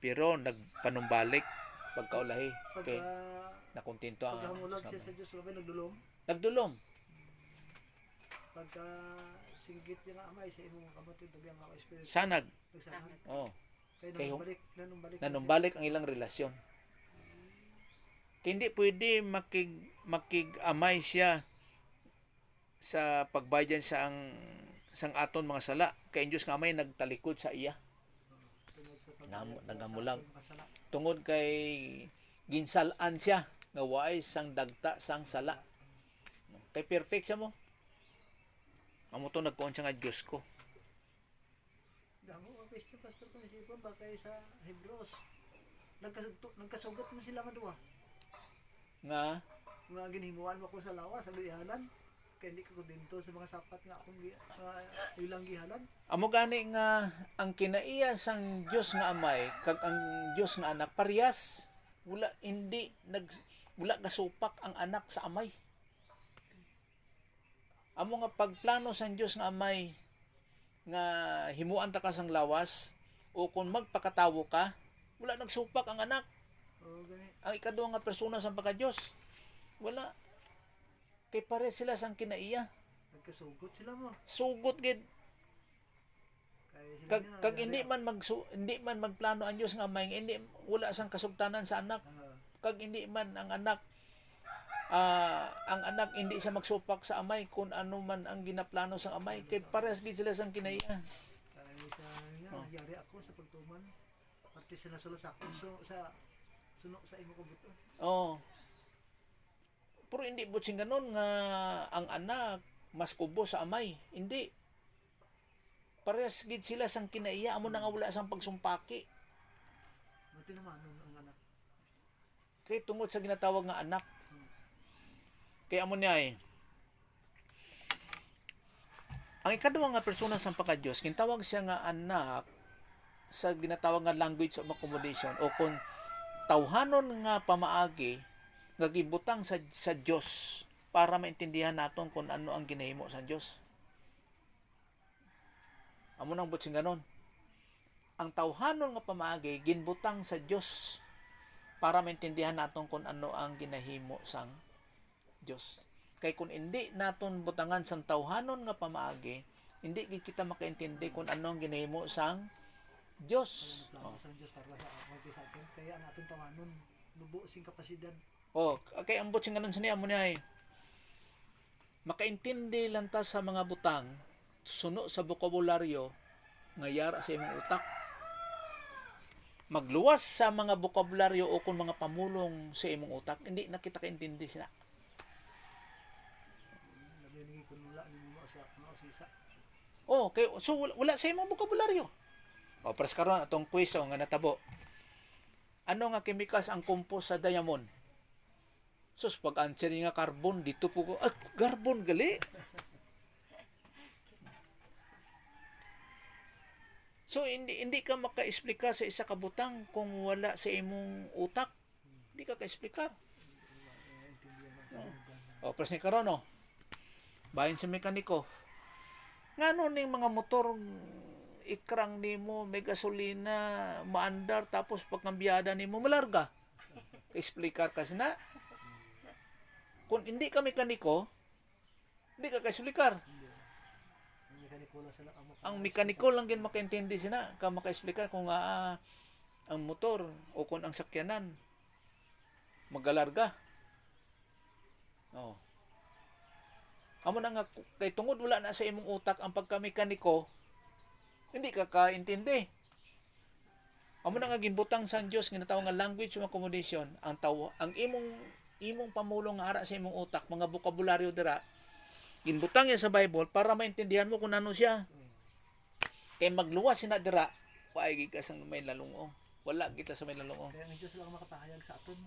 Pero nagpanumbalik pagkaulahi kay nakontento ang Pagkamulag siya sa Diyos, kami nagdulong. nagdulom. Pagka singgit niya nga amay sa imong kapatid, biyang ako espiritu. Sanag. Nagsanag. Oh, Kaya Kay- nanumbalik. nanumbalik ang ilang relasyon. Kaya hindi pwede makig-amay siya sa pagbayad sa sang aton mga sala. Kay ang Diyos nga amay nagtalikod sa iya. Nagamulag. Tungod kay ginsalan siya nga waay sang dagta sang sala. Kay perfect siya mo. Amo to nagkuon siya nga Diyos ko. Damo ang question pastor kung isipon ba kay sa Hebrews. Nagkasugat mo sila nga duwa. Nga Nga ginhimuan mo ko sa lawas sa gihanan. Kaya hindi ko dinto sa mga sapat nga akong ilang gihanan. amo gani nga ang kinaiya sang Dios nga amay kag ang Dios nga anak parehas. Wala gasupak ang anak sa amay. Amo nga pagplano sang Dios nga amay nga himuan ta ka sang lawas o kung magpakatawo ka, wala nagsupak ang anak. O gani. Ang ikaduha nga persona sa pagka-Dios. Wala. Kay pare sila sang kinaiya. Nagkasugot sila mo. Sugot gid. Kaya sila Kag hindi man magplano ang Dios nga amay, hindi wala sang kasugtanan sa anak. Kag hindi man ang anak hindi siya magsupak sa amay kung ano man ang ginaplano sa amay. Kay parehas gid sila sang kinaiya. Kaya sa yari ako sa pagtuman. Parte sila sula sa ako sa suno sa imo ko buto. Oh. Pero hindi butsing ganon nga ang anak mas kubo sa amay. Hindi. Parehas gid sila sang kinaiya, amo na nga wala sang pagsumpaki. Mati naman ang anak. Kay tungod sa ginatawag nga anak. Kaya amo niya ang ikaduha nga persona sa pagka-Dios, gintawag siya nga anak sa ginatawag nga language of accommodation o kung tawhanon nga pamaagi nga gibutang sa Dios para maintindihan naton kung ano ang ginahimo sa Dios. Amo nang butsing ganon. Ang tawhanon nga pamaagi ginbutang sa Dios para maintindihan naton kung ano ang ginahimo sang Dios. Kay kung hindi naton butangan sang tawhanon nga pamaagi, hindi kita makaintindi kung ano ang ginahimo sang Dios. Plano sa Diyos para sa atin. Kaya ang ating tawanon nubo sing kapasidad. Kay ang butsing ganon sa niya mo niya makaintindi lang ta sa mga butang suno sa bokabularyo nga yara sa imong utak. Magluwas sa mga bokabularyo o kung mga pamulong sa imong utak, hindi na kita kaintindi sila. Nabinigay ko nula ni mo sa mga sisa. Oh, kay so wala sa imong bokabularyo. O pres karon atong quiz nga natabo. Ano nga chemicals ang compost sa diamond? Sus pag answer nga carbon dito po ko. Carbon gali. So hindi ka maka-explica sa isa ka butang kung wala sa imong utak. Hindi ka ka-explicar. O pres ni karon no. Bahin sa mekaniko. Ngano ning mga motor ikrang nimo may gasolina maandar tapos pagkambiyada nimo malarga. Explicar kasi na. Kung hindi ka mekaniko, hindi ka ka-explicar. Ang mekaniko lang sila Ang mekaniko lang gin makaintindi sina ka maka-explicar kung ang motor o kung ang sakyanan magalarga. Oh. Amo na nga kay tungod wala na sa imong utak ang pagka-mekaniko, hindi ka kaintindi. Amo na nga ginbutang sa Dios ginatawag nga language of accommodation ang ang imong pamulong nga ara sa imong utak, mga bokabularyo dira. Ginbutang ya sa Bible para maintindihan mo kung ano siya. Kay magluwas sina dira, waay ka sa may lalungong. Wala kita sa may lalungong. Kaya ang Diyos lang makapahayag sa aton.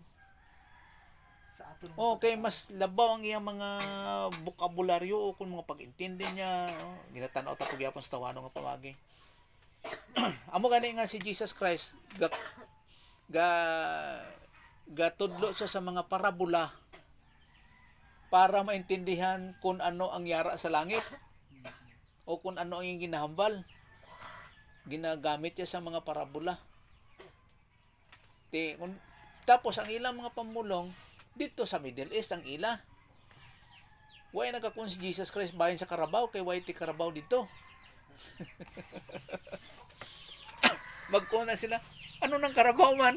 Sa aton. Okay, mas labaw ang iyang mga bokabularyo o kung mga pag-intindi niya. Ginatanaw ta pagyapon sa tawano nga pamagi. Amo gani nga si Jesus Christ gatudlo siya sa mga parabola para maintindihan kung ano ang yara sa langit o kung ano ang ginahambal. Ginagamit niya sa mga parabola. Tapos ang ilang mga pamulong dito sa Middle East ang ila. Why nagkakun si Jesus Christ bahin sa Carabao kay why ti Carabao dito? Magkuna sila. Ano nang Carabao man?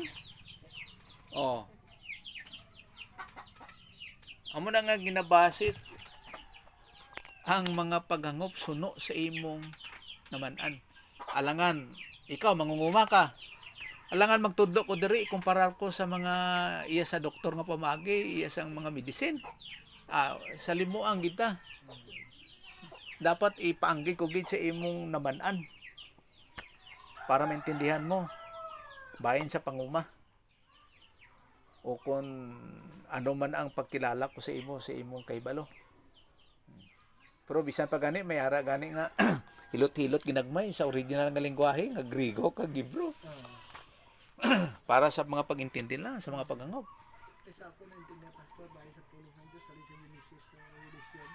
Oh. Amo na nga ginabasit ang mga paghangop suno sa imong namanan. Alangan, ikaw mangunguma ka. Alangan magtudlo ko diri kumparar ko sa mga iya sa doktor nga pamagi, iya sang mga medicine. Sa limuang kita. Dapat ipaanggi ko gid sa imong namanan para maintindihan mo bahin sa panguma. O kung ano man ang pagkilala ko sa imong kaibalo. Pero bisan pa gani may ara gani nga hilot-hilot ginagmay sa original nga lengguwahe nga Griego kag Hebrew. Para sa mga pag-intindi lang sa mga paghangop. Kasi ako naintindihan pastor bahay sa pulong ng Diyos sa Genesis na revelation.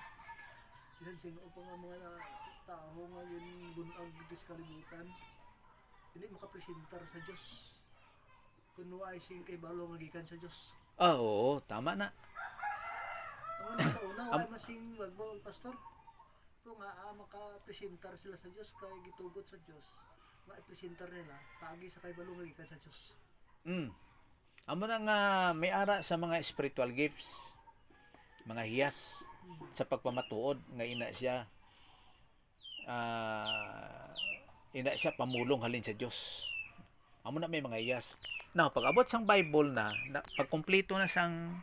Bisan sino pa nga mga tao nga yun bunag dito sa kalibutan. Hindi makapresentar sa Diyos. Kuno ay sing kay balo nga gikan sa Dios. Oo, tama na. Ang sa una wala masing wagbo pastor. Pero nga maka-presentar sila sa Dios kay gitugot sa Dios. Ma-presentar nila paagi sa kay balo nga gikan sa Dios. Amo na nga may ara sa mga spiritual gifts, mga hiyas sa pagpamatuod nga ina siya pamulong halin sa Dios. Amo na may mga hiyas. Now, pag abot sang Bible na pag kumpleto na sang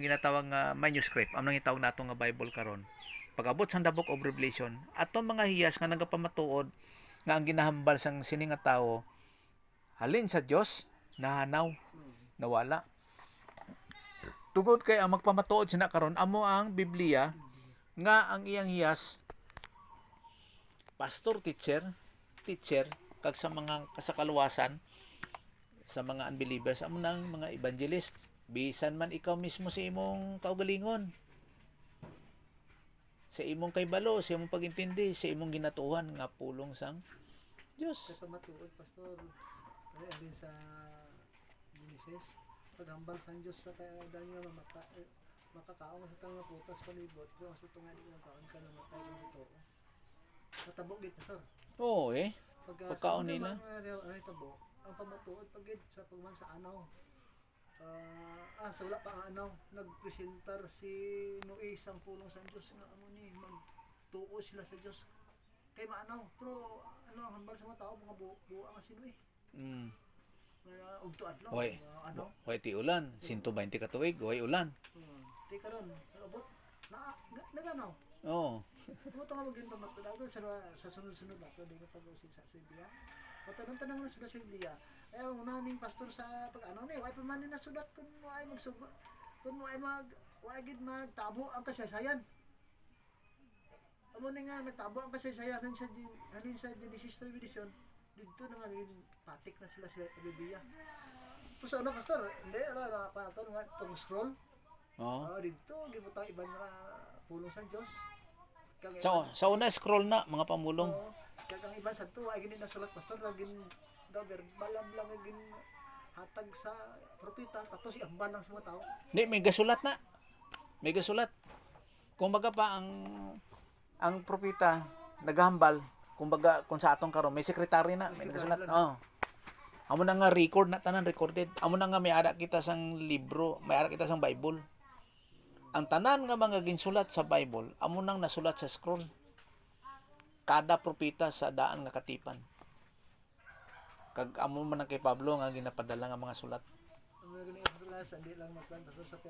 ginatawag nga manuscript, among gitawag nato nga Bible karon. Pag abot sang the Book of Revelation, atong mga hiyas nga nagapamatuod nga ang ginahambal sang sini nga tawo halin sa Dios nahanaw, nawala. Tungod kay ang magpamatuod sina karon amo ang Biblia nga ang iyang hiyas pastor teacher kag sa mga kasakaluwasan sa mga unbelievers amo nang mga evangelist bisan man ikaw mismo sa imong kaugalingon sa imong kaybalo sa imong pagintindi sa imong ginatuhan nga pulong sang Dios. Kay pamatuod pastor ay alin sa Genesis paghambal sang Dios sa kay dani nga makakaon sa tanga putas palibot kung sa tunga di ka kaon ka na matay ng totoo. Matabog gid pastor. Oo pagkaon sa nila. Ay tabo ang pamatuod pagid sa pagman sa anaw. Sa wala pa ang anaw nagpresentar si Noe sang pulong sa Dios nga amo ni magtuo sila sa Dios kay maanaw. Pero ano ang hambal sa mga tao mga buang ang sino eh. Kaya ugto adlaw. Way. Ano? Way ti ulan, 120 ka tuig, way ulan. Di karon abot naganaw. Oo. Mo to nga maging pamatud ako sa sunod-sunod ato di ko pag-usin sa Biblia. Tanang na sulat sa Biblia. Ay ang unaning pastor sa pag-ano ni, way pa man ni nasulat kun mo ay magsugot. Kun mo ay way gid magtabo ang kasaysayan. Amo ni nga nagtabo ang kasaysayan halin sa Genesis Revelation. Dito na nga patik na sila sa Biblia. Tapos ano pastor? Hindi ano pa to nga tong scroll. Oo. Dito gibutang ibang nga pulong sa Dios. Sa una scroll na mga pamulong. Kaya ang iban sa to ay gini nasulat pastor lagin daw verbal lang gin hatag sa propeta tapos iamban lang sa mga tao. Hindi, may gasulat na. May gasulat. Kumbaga pa ang propeta naghambal, kumbaga kung sa atong karon may sekretary na, may nagasulat. Oh. Amo na nga record na tanan recorded. Amo na nga may ara kita sang libro, may ara kita sang Bible. Ang tanan nga mga ginsulat sa Bible, amo nang nasulat sa scroll. Kada propeta sa daan nga katipan. Kag amo man kay Pablo nga ginapadala nga mga sulat. Ang mga ganyan sa hindi lang magplan pastor sa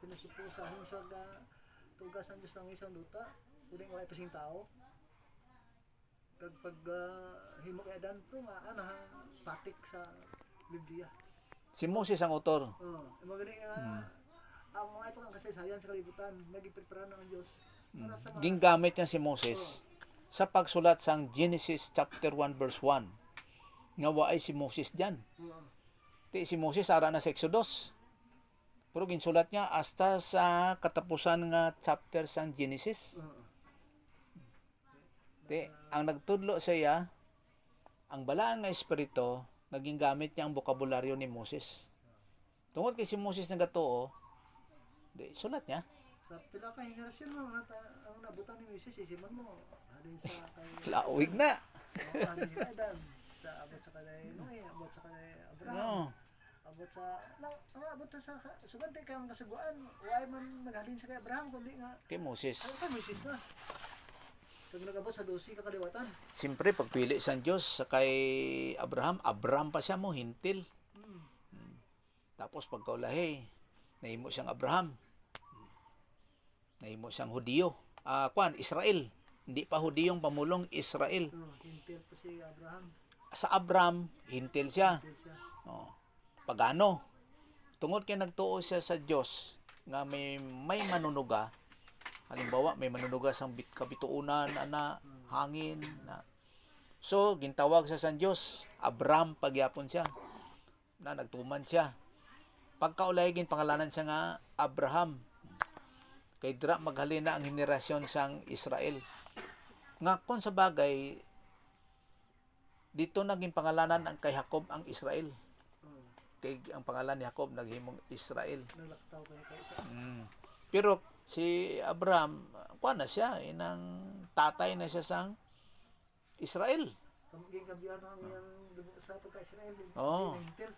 pinusupusahan sa tugas ang Diyos ng isang duta. Kuning wala pasing tao. Kag pag himo kay Adan to nga patik sa Biblia. Si Moses ang autor. Ang mga ganyan ang mga ipang kasaysayan sa kalibutan nagprepara ng Diyos para sa mga Gingamit niya si Moses sa pagsulat sang Genesis chapter 1 verse 1. Nga waay si Moses diyan. Ti si Moses ara na sa Exodus. Pero ginsulat niya hasta sa katapusan nga chapter sang Genesis. Ang nagtudlo sa iya, ang balaan nga espiritu, naging gamit niya ang bokabularyo ni Moses. Tungod kay si Moses nagatuo, di sulat niya. sa pila ka henerasyon mo ang nabutan ni Moses isiman mo halin sa kay Laawig na. halin si Adan sa abot sa kay Noe, abot sa kay Abraham. No. Abot sa abot sa sugante kang kasuguan way man naghalin sa kay Abraham kundi nga Kay Moses. ay kay Moses na. Kag nagabot sa 12 ka kaliwatan. Siyempre, pagpili sa Diyos sa kay Abraham pa siya mo, hintil. Tapos pagkaulahi, nahimo siyang Abraham. Nahimo siyang Hudiyo. Israel. Hindi pa Hudiyong pamulong, Israel. Hintil pa si Abraham. Sa Abraham, hintil siya. Hintil siya. Pagano. Tungod kay nagtuo siya sa Diyos nga may manunuga. Halimbawa, may manunuga sang kabituunan na hangin na. So, gintawag sa San Diyos, Abraham pagyapon siya. Na nagtuman siya. Pagkaulay pangalanan siya nga Abraham. Kay dira maghalin na ang henerasyon sang Israel. Nga kon sa bagay, dito naging pangalanan ang kay Jacob ang Israel. Kay ang pangalan ni Jacob naghimong Israel. Nalaktaw kay isa. Pero si Abraham, kuan na siya, inang tatay na siya sang Israel. Kamuging kabiyan ang iyang dugo sa pagka-Israel. Oo. Hintil.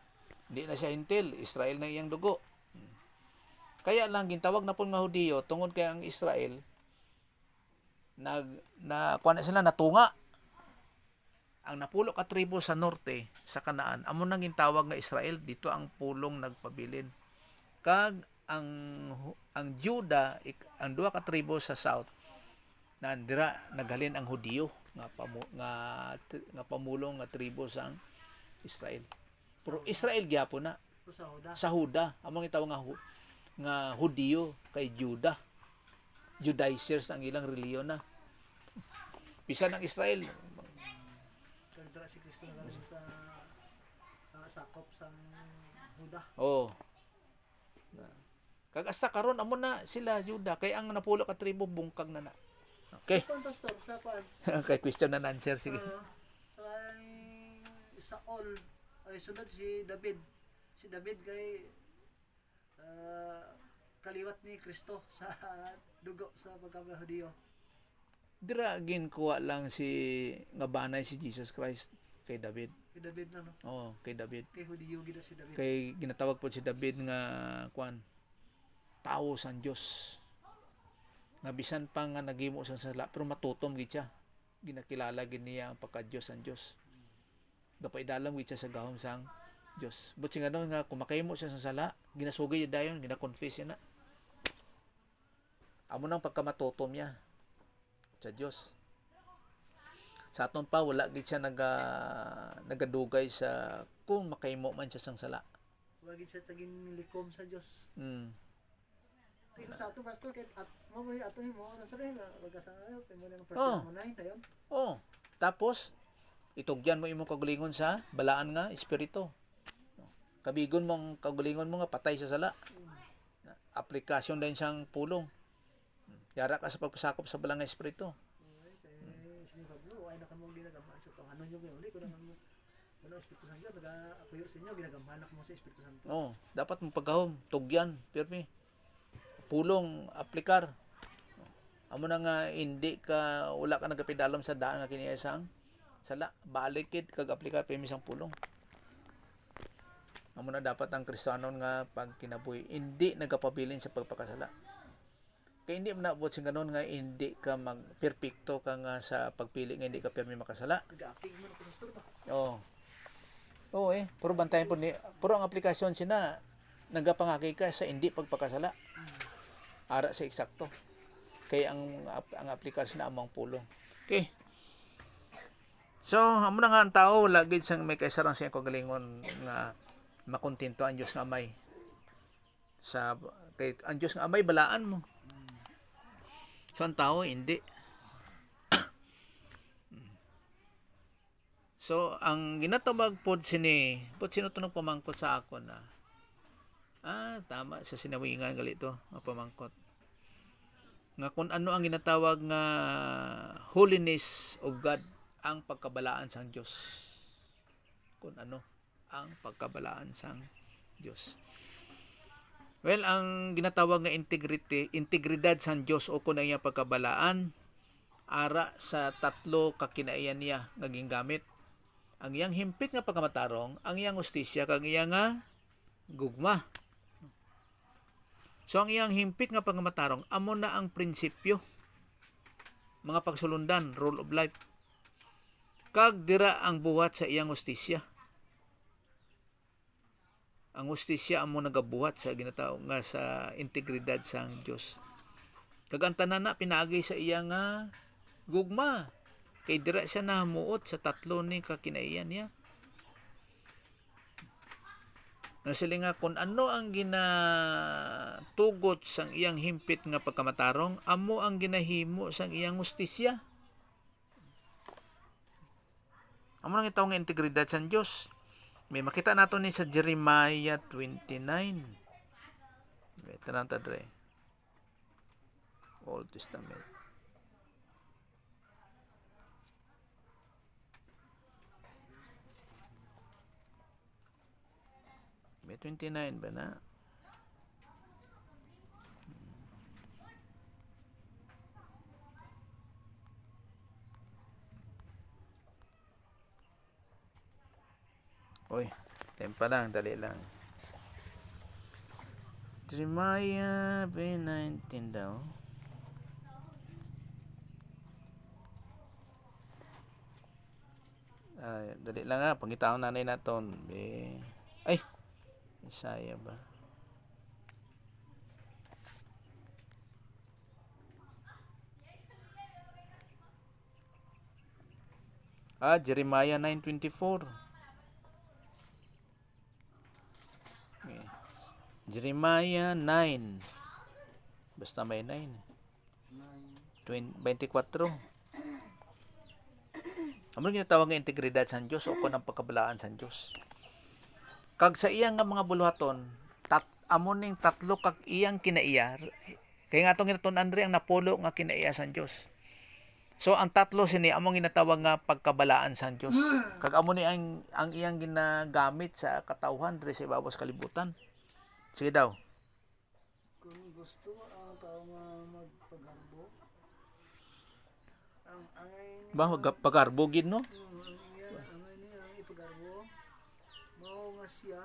Hindi na siya hintil, Israel na iyang dugo. Kaya lang gintawag na pud nga Hudiyo tungod kay ang Israel kuan na sila natunga. Ang napulo ka tribo sa norte sa Kanaan, amo nang gintawag nga Israel, dito ang pulong nagpabilin. Kag ang Juda, ang duha ka tribo sa south, na andira naghalin ang Hudiyo nga pamulong nga tribo sang Israel. Pero Israel gyapon na sa Huda. Among gitawag nga Hudiyo kay Juda. Judaizers ang ilang reliyon na. Bisan ang Israel. Kagdra si Kristo na galing sa sakop sa Huda. Oh. Kag hasta karon amo na sila Juda kay ang napulo ka tribo bungkag na. Okay. Pastor sa pan. Kay question and answer sige. Sa all ay sunod si David. Si David kay kaliwat ni Kristo sa dugo sa pagka-Hudiyo. Dira ginkuha lang si nga banay si Jesus Christ kay David. Kay David na no. Oh, kay David. Kay Hudiyo gid si David. Kay ginatawag po si David nga tao sang Dios. Nga bisan pa nga naghimo sa sala pero matutom gid siya. ginakilala gid niya ang pagka-Dios ang Dios. Gapaidalang wid siya sa gahom sang Dios. But nga nga kumakahimo siya sa sala, ginasugay niya dayon, gina-confess niya na. Amo nang pagkamatutom niya sa Dios. Sa aton pa wala gid siya nagadugay sa kung makahimo man siya sang sala. Wagi siya taging likom sa Dios. Mm. Tingko sa ato pastor kay at mo ato mo na sa rin wag sa ayo kay mo nang Oh. first mo na dayon. Oh, tapos itugyan mo imong kagalingon sa balaan nga espiritu. Kabigon mong kagalingon mo nga patay sa sala. Aplikasyon din siyang pulong. Yara ka sa pagpasakop sa balang nga espiritu. Kay sini Pablo ay nakamo ginagamaan sa ano nyo gyud uli ko nang ano Espiritu Santo naga-akuyo sa inyo ginagamanak mo sa Espiritu Santo. Oh, dapat mo paghahom, tugyan, pirmi. Pulong, aplikar. Amo na nga hindi ka wala ka nagapidalom sa daan nga kini isang sala, balikid kag aplikar pirmi sang pulong. Amo na dapat ang Kristiyano nga pag kinabuhi hindi nagapabilin sa pagpakasala. Kaya hindi mo naabot sa ganon nga hindi ka mag-perfecto ka nga sa pagpili nga hindi ka pirmi makasala. Nag-acting man ko pastor ba. Oo. Oo puro bantayan po ni puro ang aplikasyon sina nagapangaki ka sa hindi pagpakasala. Ara sa eksakto. Kaya ang aplikasyon na amang pulong. Okay. So, amo na nga ang tao lagi sang may kaisarang siya kagalingon nga makontento ang Dios nga amay. Sa kay ang Dios nga amay balaan mo. So, ang tao hindi. So, ang ginatawag po sini, sino to nang pamangkot sa ako na, tama, sa sinawingan galito, nga pamangkot. Nga kung ano ang ginatawag nga holiness of God, ang pagkabalaan sang Diyos. Kung ano ang pagkabalaan sang Diyos. Well, ang ginatawag nga integridad sang Diyos o kung ang iyang pagkabalaan, ara sa tatlo kakinaiyan niya nga gingamit. Ang iyang himpit nga pagkamatarong, ang iyang ustisya, kag iyang nga gugma. So, ang iyang himpit nga pagkamatarong, amo na ang prinsipyo, mga pagsulundan, rule of life. Kag dira ang buhat sa iyang ustisya. Ang ustisya amo nagabuhat sa ginatawag nga sa integridad sang Dios. Kag ang tanan na pinaagi sa iyang nga gugma. Kay dira siya nahamuot sa tatlo ni kakinaiyan niya. Nasili nga kung ano ang ginatugot sang iyang himpit nga pagkamatarong, amo ang ginahimo sang iyang ustisya. Amo nang itaw nga integridad sang Dios. May makita nato ni sa Jeremiah 29. Ito lang tadre. Old Testament. May 29 ba na? Uy, time pa lang, dali lang. Jeremiah 19 daw. Dali lang nga, pangitaon nanay naton. Ay, Isaiah ba? Jeremiah 9:24. Okay. Jeremiah 9. Basta may 9. 24. Amo ginatawag nga integridad sa Dios o kun ang pagkabalaan sa Dios. Kag sa iyang nga mga buluhaton, amo ning tatlo kag iyang kinaiya. Kay nga atong ginaton Andre ang napulo nga kinaiya sa Dios. So ang tatlo sini among ginatawag nga pagkabalaan sa Dios. Kag amo ni ang iyang ginagamit sa katawhan diri sa ibabaw sa kalibutan. Sige daw. Kung gusto ang tao nga magpagarbo, ang angay ni Ba pagarbugin no? angay niya ang ipagarbo, mao nga siya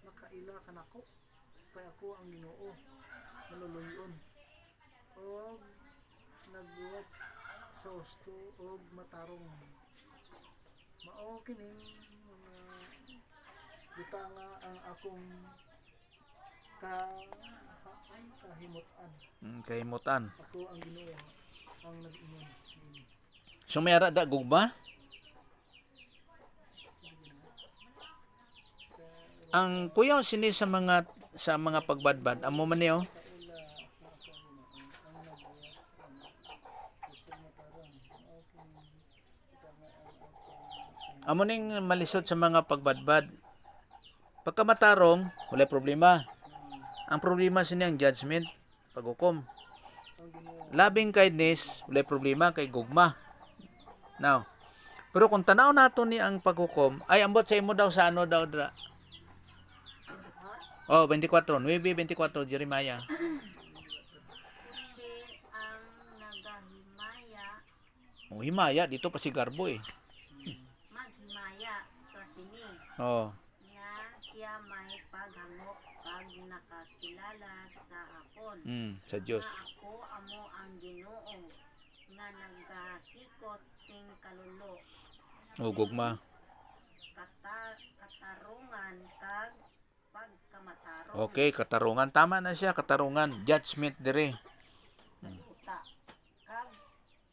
nakaila kanako, kay ako ang Ginoo, maluluyon. O nagbuhat sa usto og matarong. Mao kining mga butanga ang akong kahimutan. Kahimutan. Ako ang Ginoo ang nag-ingon. So may ara da gugma? Ang kuya sini sa mga pagbadbad amo man niyo. Amo ning malisod sa mga pagbadbad. Pagka matarong, wala problema. Ang problema sini ang judgment, paghukom. Loving kindness, wala problema kay gugma. Now, pero kung tanaw nato ni ang paghukom, ay ambot sa imo daw sa ano daw dra. Oh, 24, 9:24 Jeremiah. Kundi ang nagahimaya, Oh, himaya dito pa si Garbo eh. maghimaya sa sini, Oh, nga siya may paghangop pag nakakilala sa akon. sa Dios. Nga ako amo ang Ginoo nga nagahikot sing kalulo, Oh, gugma. katarungan kag pagkamatarong. Okay, katarungan tama na siya, katarungan, judgment dire. Sa yuta. Kag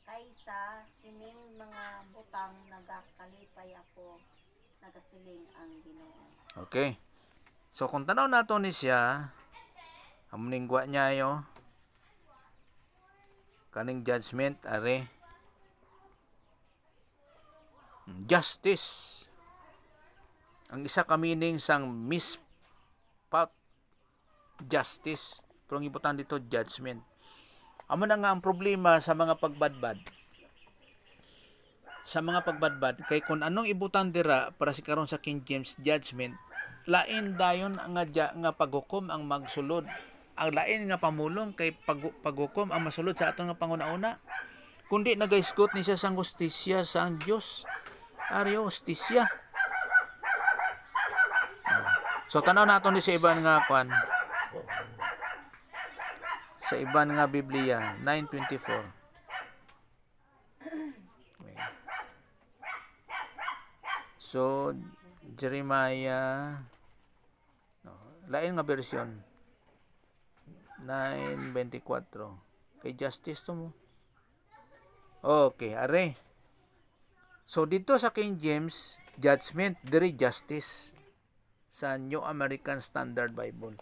kaysa sining mga butang nagakalipay ako, nagasiling ang Ginoo. Okay. So kung tanaw nato ni siya, amuning gwa niya yo. Kaning judgment are justice. Ang isa ka meaning sang mispat justice. Pero ang ibutan dito judgment. Amo na nga ang problema sa mga pagbadbad. Sa mga pagbadbad kay kung anong ibutan dira para si karon sa King James judgment, lain dayon nga paghukom ang magsulod. Ang lain nga pamulong kay paghukom ang masulod sa aton nga panguna-una. Kundi nagaisgot ni siya sang hustisya sang Dios. Aryo hustisya. So tanaw naton ni sa iban nga kwan. Sa iban nga Biblia 9:24. So Jeremiah lain nga version 9:24 kay justice to mo. Okay, are. So dito sa King James judgment diri justice sa New American Standard Bible.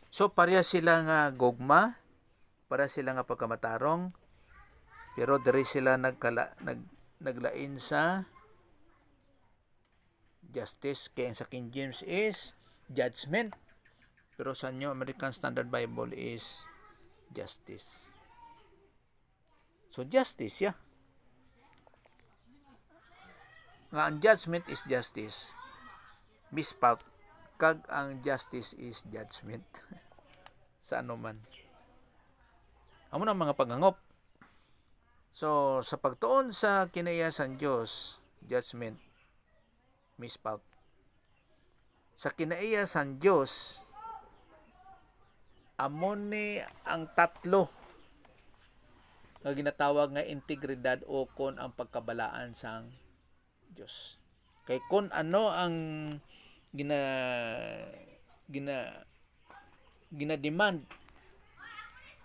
So pareha sila nga gugma, para sila nga pagkamatarong, pero diri sila naglain sa justice. Kaya sa King James is judgment, pero sa New American Standard Bible is justice. So justice, yeah. Nga ang judgment is justice. Mispat kag ang justice is judgment. Sa ano man. Amo na mga paghangop. So sa pagtuon sa kinaiyasan Dios, judgment, mispat. Sa kinaiyasan Dios, amo ni ang tatlo nga ginatawag nga integridad o kon ang pagkabalaan sang Dios. Kay kon ano ang ginademand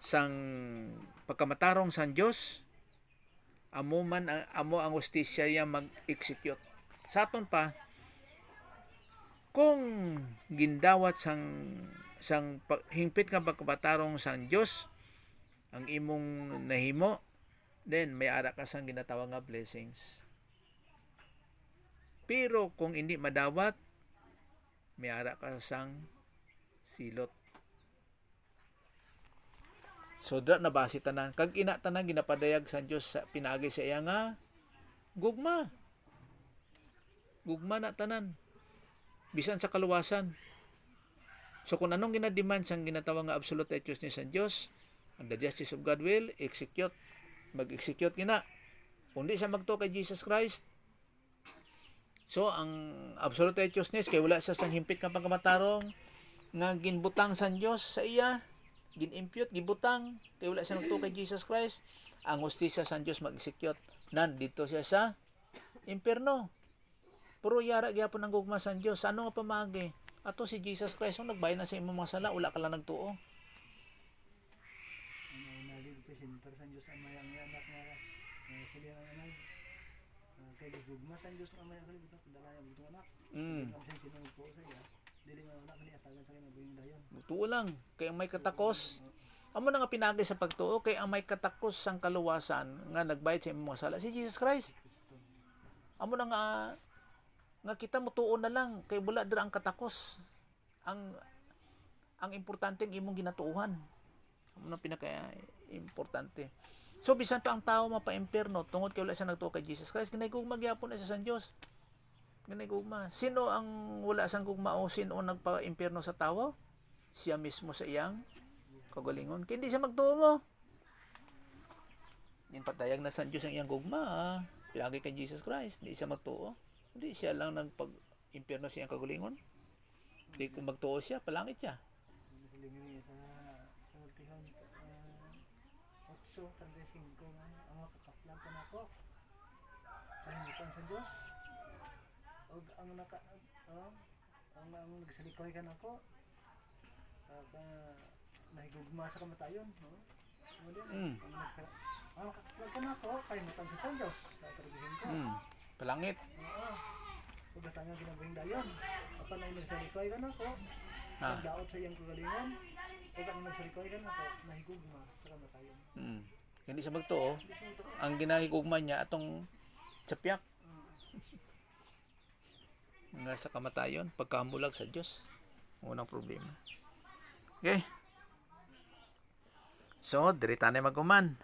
sang pagkamatarong sang Dios, amo ang hustisya ya mag-execute. Sa aton pa kung gindawat sang hingpit nga pagkamatarong sang Dios ang imong nahimo, then may ara ka sang ginatawag nga blessings. Pero kung hindi madawat, may ara ka sang silot. So dra na base tanan kag ina tanan ginapadayag sa Dios sa pinaagi sa iya nga gugma. Gugma na tanan. Bisan sa kaluwasan. So kung anong ginademand sang ginatawag nga absolute righteousness sa Dios, and the justice of God will execute. Mag-execute gina. Kung di siya magto kay Jesus Christ, so ang absolute righteousness kay wala sa sang himpit nga pagkamatarong nga ginbutang sa Dios sa iya, ginimpute, gibutang kay wala siya nagtuo kay Jesus Christ. ang hustisya sa Dios mag-execute, nandito siya sa impierno. Puro yara gyapon ang gugma sa Dios. Ano nga pamagi? Ato si Jesus Christ ang nagbayad na sa imong mga sala, wala ka lang nagtuo. Naging presenter sa Diyos ang mayang anak nga sila ang anak. Kay gugma sa Diyos ang mayang anak, padala yung butong anak. Ang siya sinunod po sa iya. Dili nga anak ni atagan sa kanya buhing dayon. Tuo lang. Kay ang may katakos. Amo na nga pinagi sa pagtuo, kay ang may katakos sang kaluwasan nga nagbayad sa imong mga sala si Jesus Christ. Amo na nga kita mutuo na lang kay wala dira ang katakos. Ang importante ang imong ginatuuhan. Amo na pinaka importante. So bisan pa ang tao mapa-impierno tungod kay wala siya nagtuo kay Jesus Christ, ginagugma gyapon na siya sa Dios. Ginagugma. Sino ang wala sang gugma o sino ang nagpa-impierno sa tao? Siya mismo sa iyang kagalingon. Kaya hindi siya magtuo mo. Yung patayag na sa Diyos ang iyang gugma. Pilagi kay Jesus Christ. Hindi siya magtuo. Hindi siya lang nagpag-impierno sa iyang kagalingon. Hindi kung magtuo siya, palangit siya. Silingin sa ultihon 8:35 nga ang makapaklan ka nako. Kahimutan sa Dios. Og ang ang nagsalikoy ka nako. Nahigugma sa kamatayon, no? Mo din. Ang nakakapag ka nako, kahimutan sa Dios sa tradisyon ko. Palangit. Oo. Ug nga ginabuhing dayon. Apan ang nagsalikoy ka nako. Nagdaot sa iyang kagalingon. Ug ang nagsalikoy ka nako, nahigugma sa kamatayon. Hindi siya magtuo. Ang ginahigugma niya atong tsapyak. Nga sa kamatayon, pagkamulag sa Diyos. Unang problema. Okay. So, diri tanay maguman.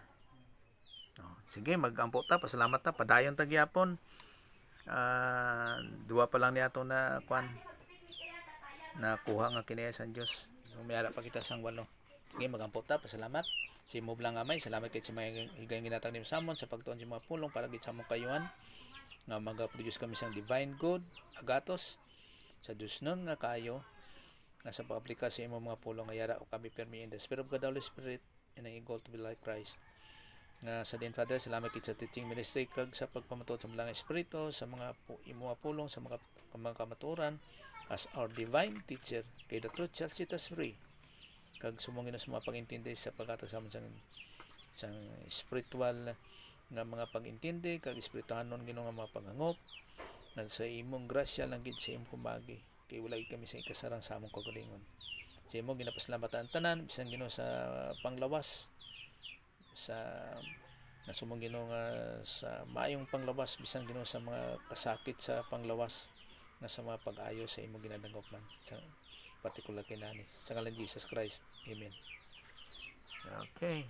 Sige, magampo ta, pasalamat ta, padayon ta gyapon. Duwa pa lang niya na kwan na kuha nga kinaya sa Diyos. Umiara pa kita sang 8. Sige, magampo ta, pasalamat. Si mo lang amay, salamat kay sa mga higayng ginatang ni samon sa pagtuon sa mga pulong para gid sa mong kayuhan nga maga-produce kami sang divine good agatos sa Dios nun nga kayo nga sa pag-aplika sa imong mga pulong nga yara o kami permi in the spirit of God, Holy Spirit, and ang goal to be like Christ. Nga sa din Father, salamat kit sa teaching ministry kag sa pagpamatud sa mga espiritu sa mga imo pulong sa mga kamaturan as our divine teacher. Kay the truth shall set us free. Kag sumungin sa mga pag-intindi sa pagkatag sa spiritual nga mga pag-intindi kag espirituhanon Ginoo nga mga paghangop na sa imong grasya lang gid sa imong kumagi kay walay kami sa ikasarang sa among kagalingon. Sa imong ginapasalamatan tanan bisan Ginoo sa panglawas sa nasumong Ginoo nga sa maayong panglawas bisan Ginoo sa mga kasakit sa panglawas nga sa mga pag-ayo sa imong ginadangop man sa particular kinani sa ngalan Jesus Christ. Amen. Okay.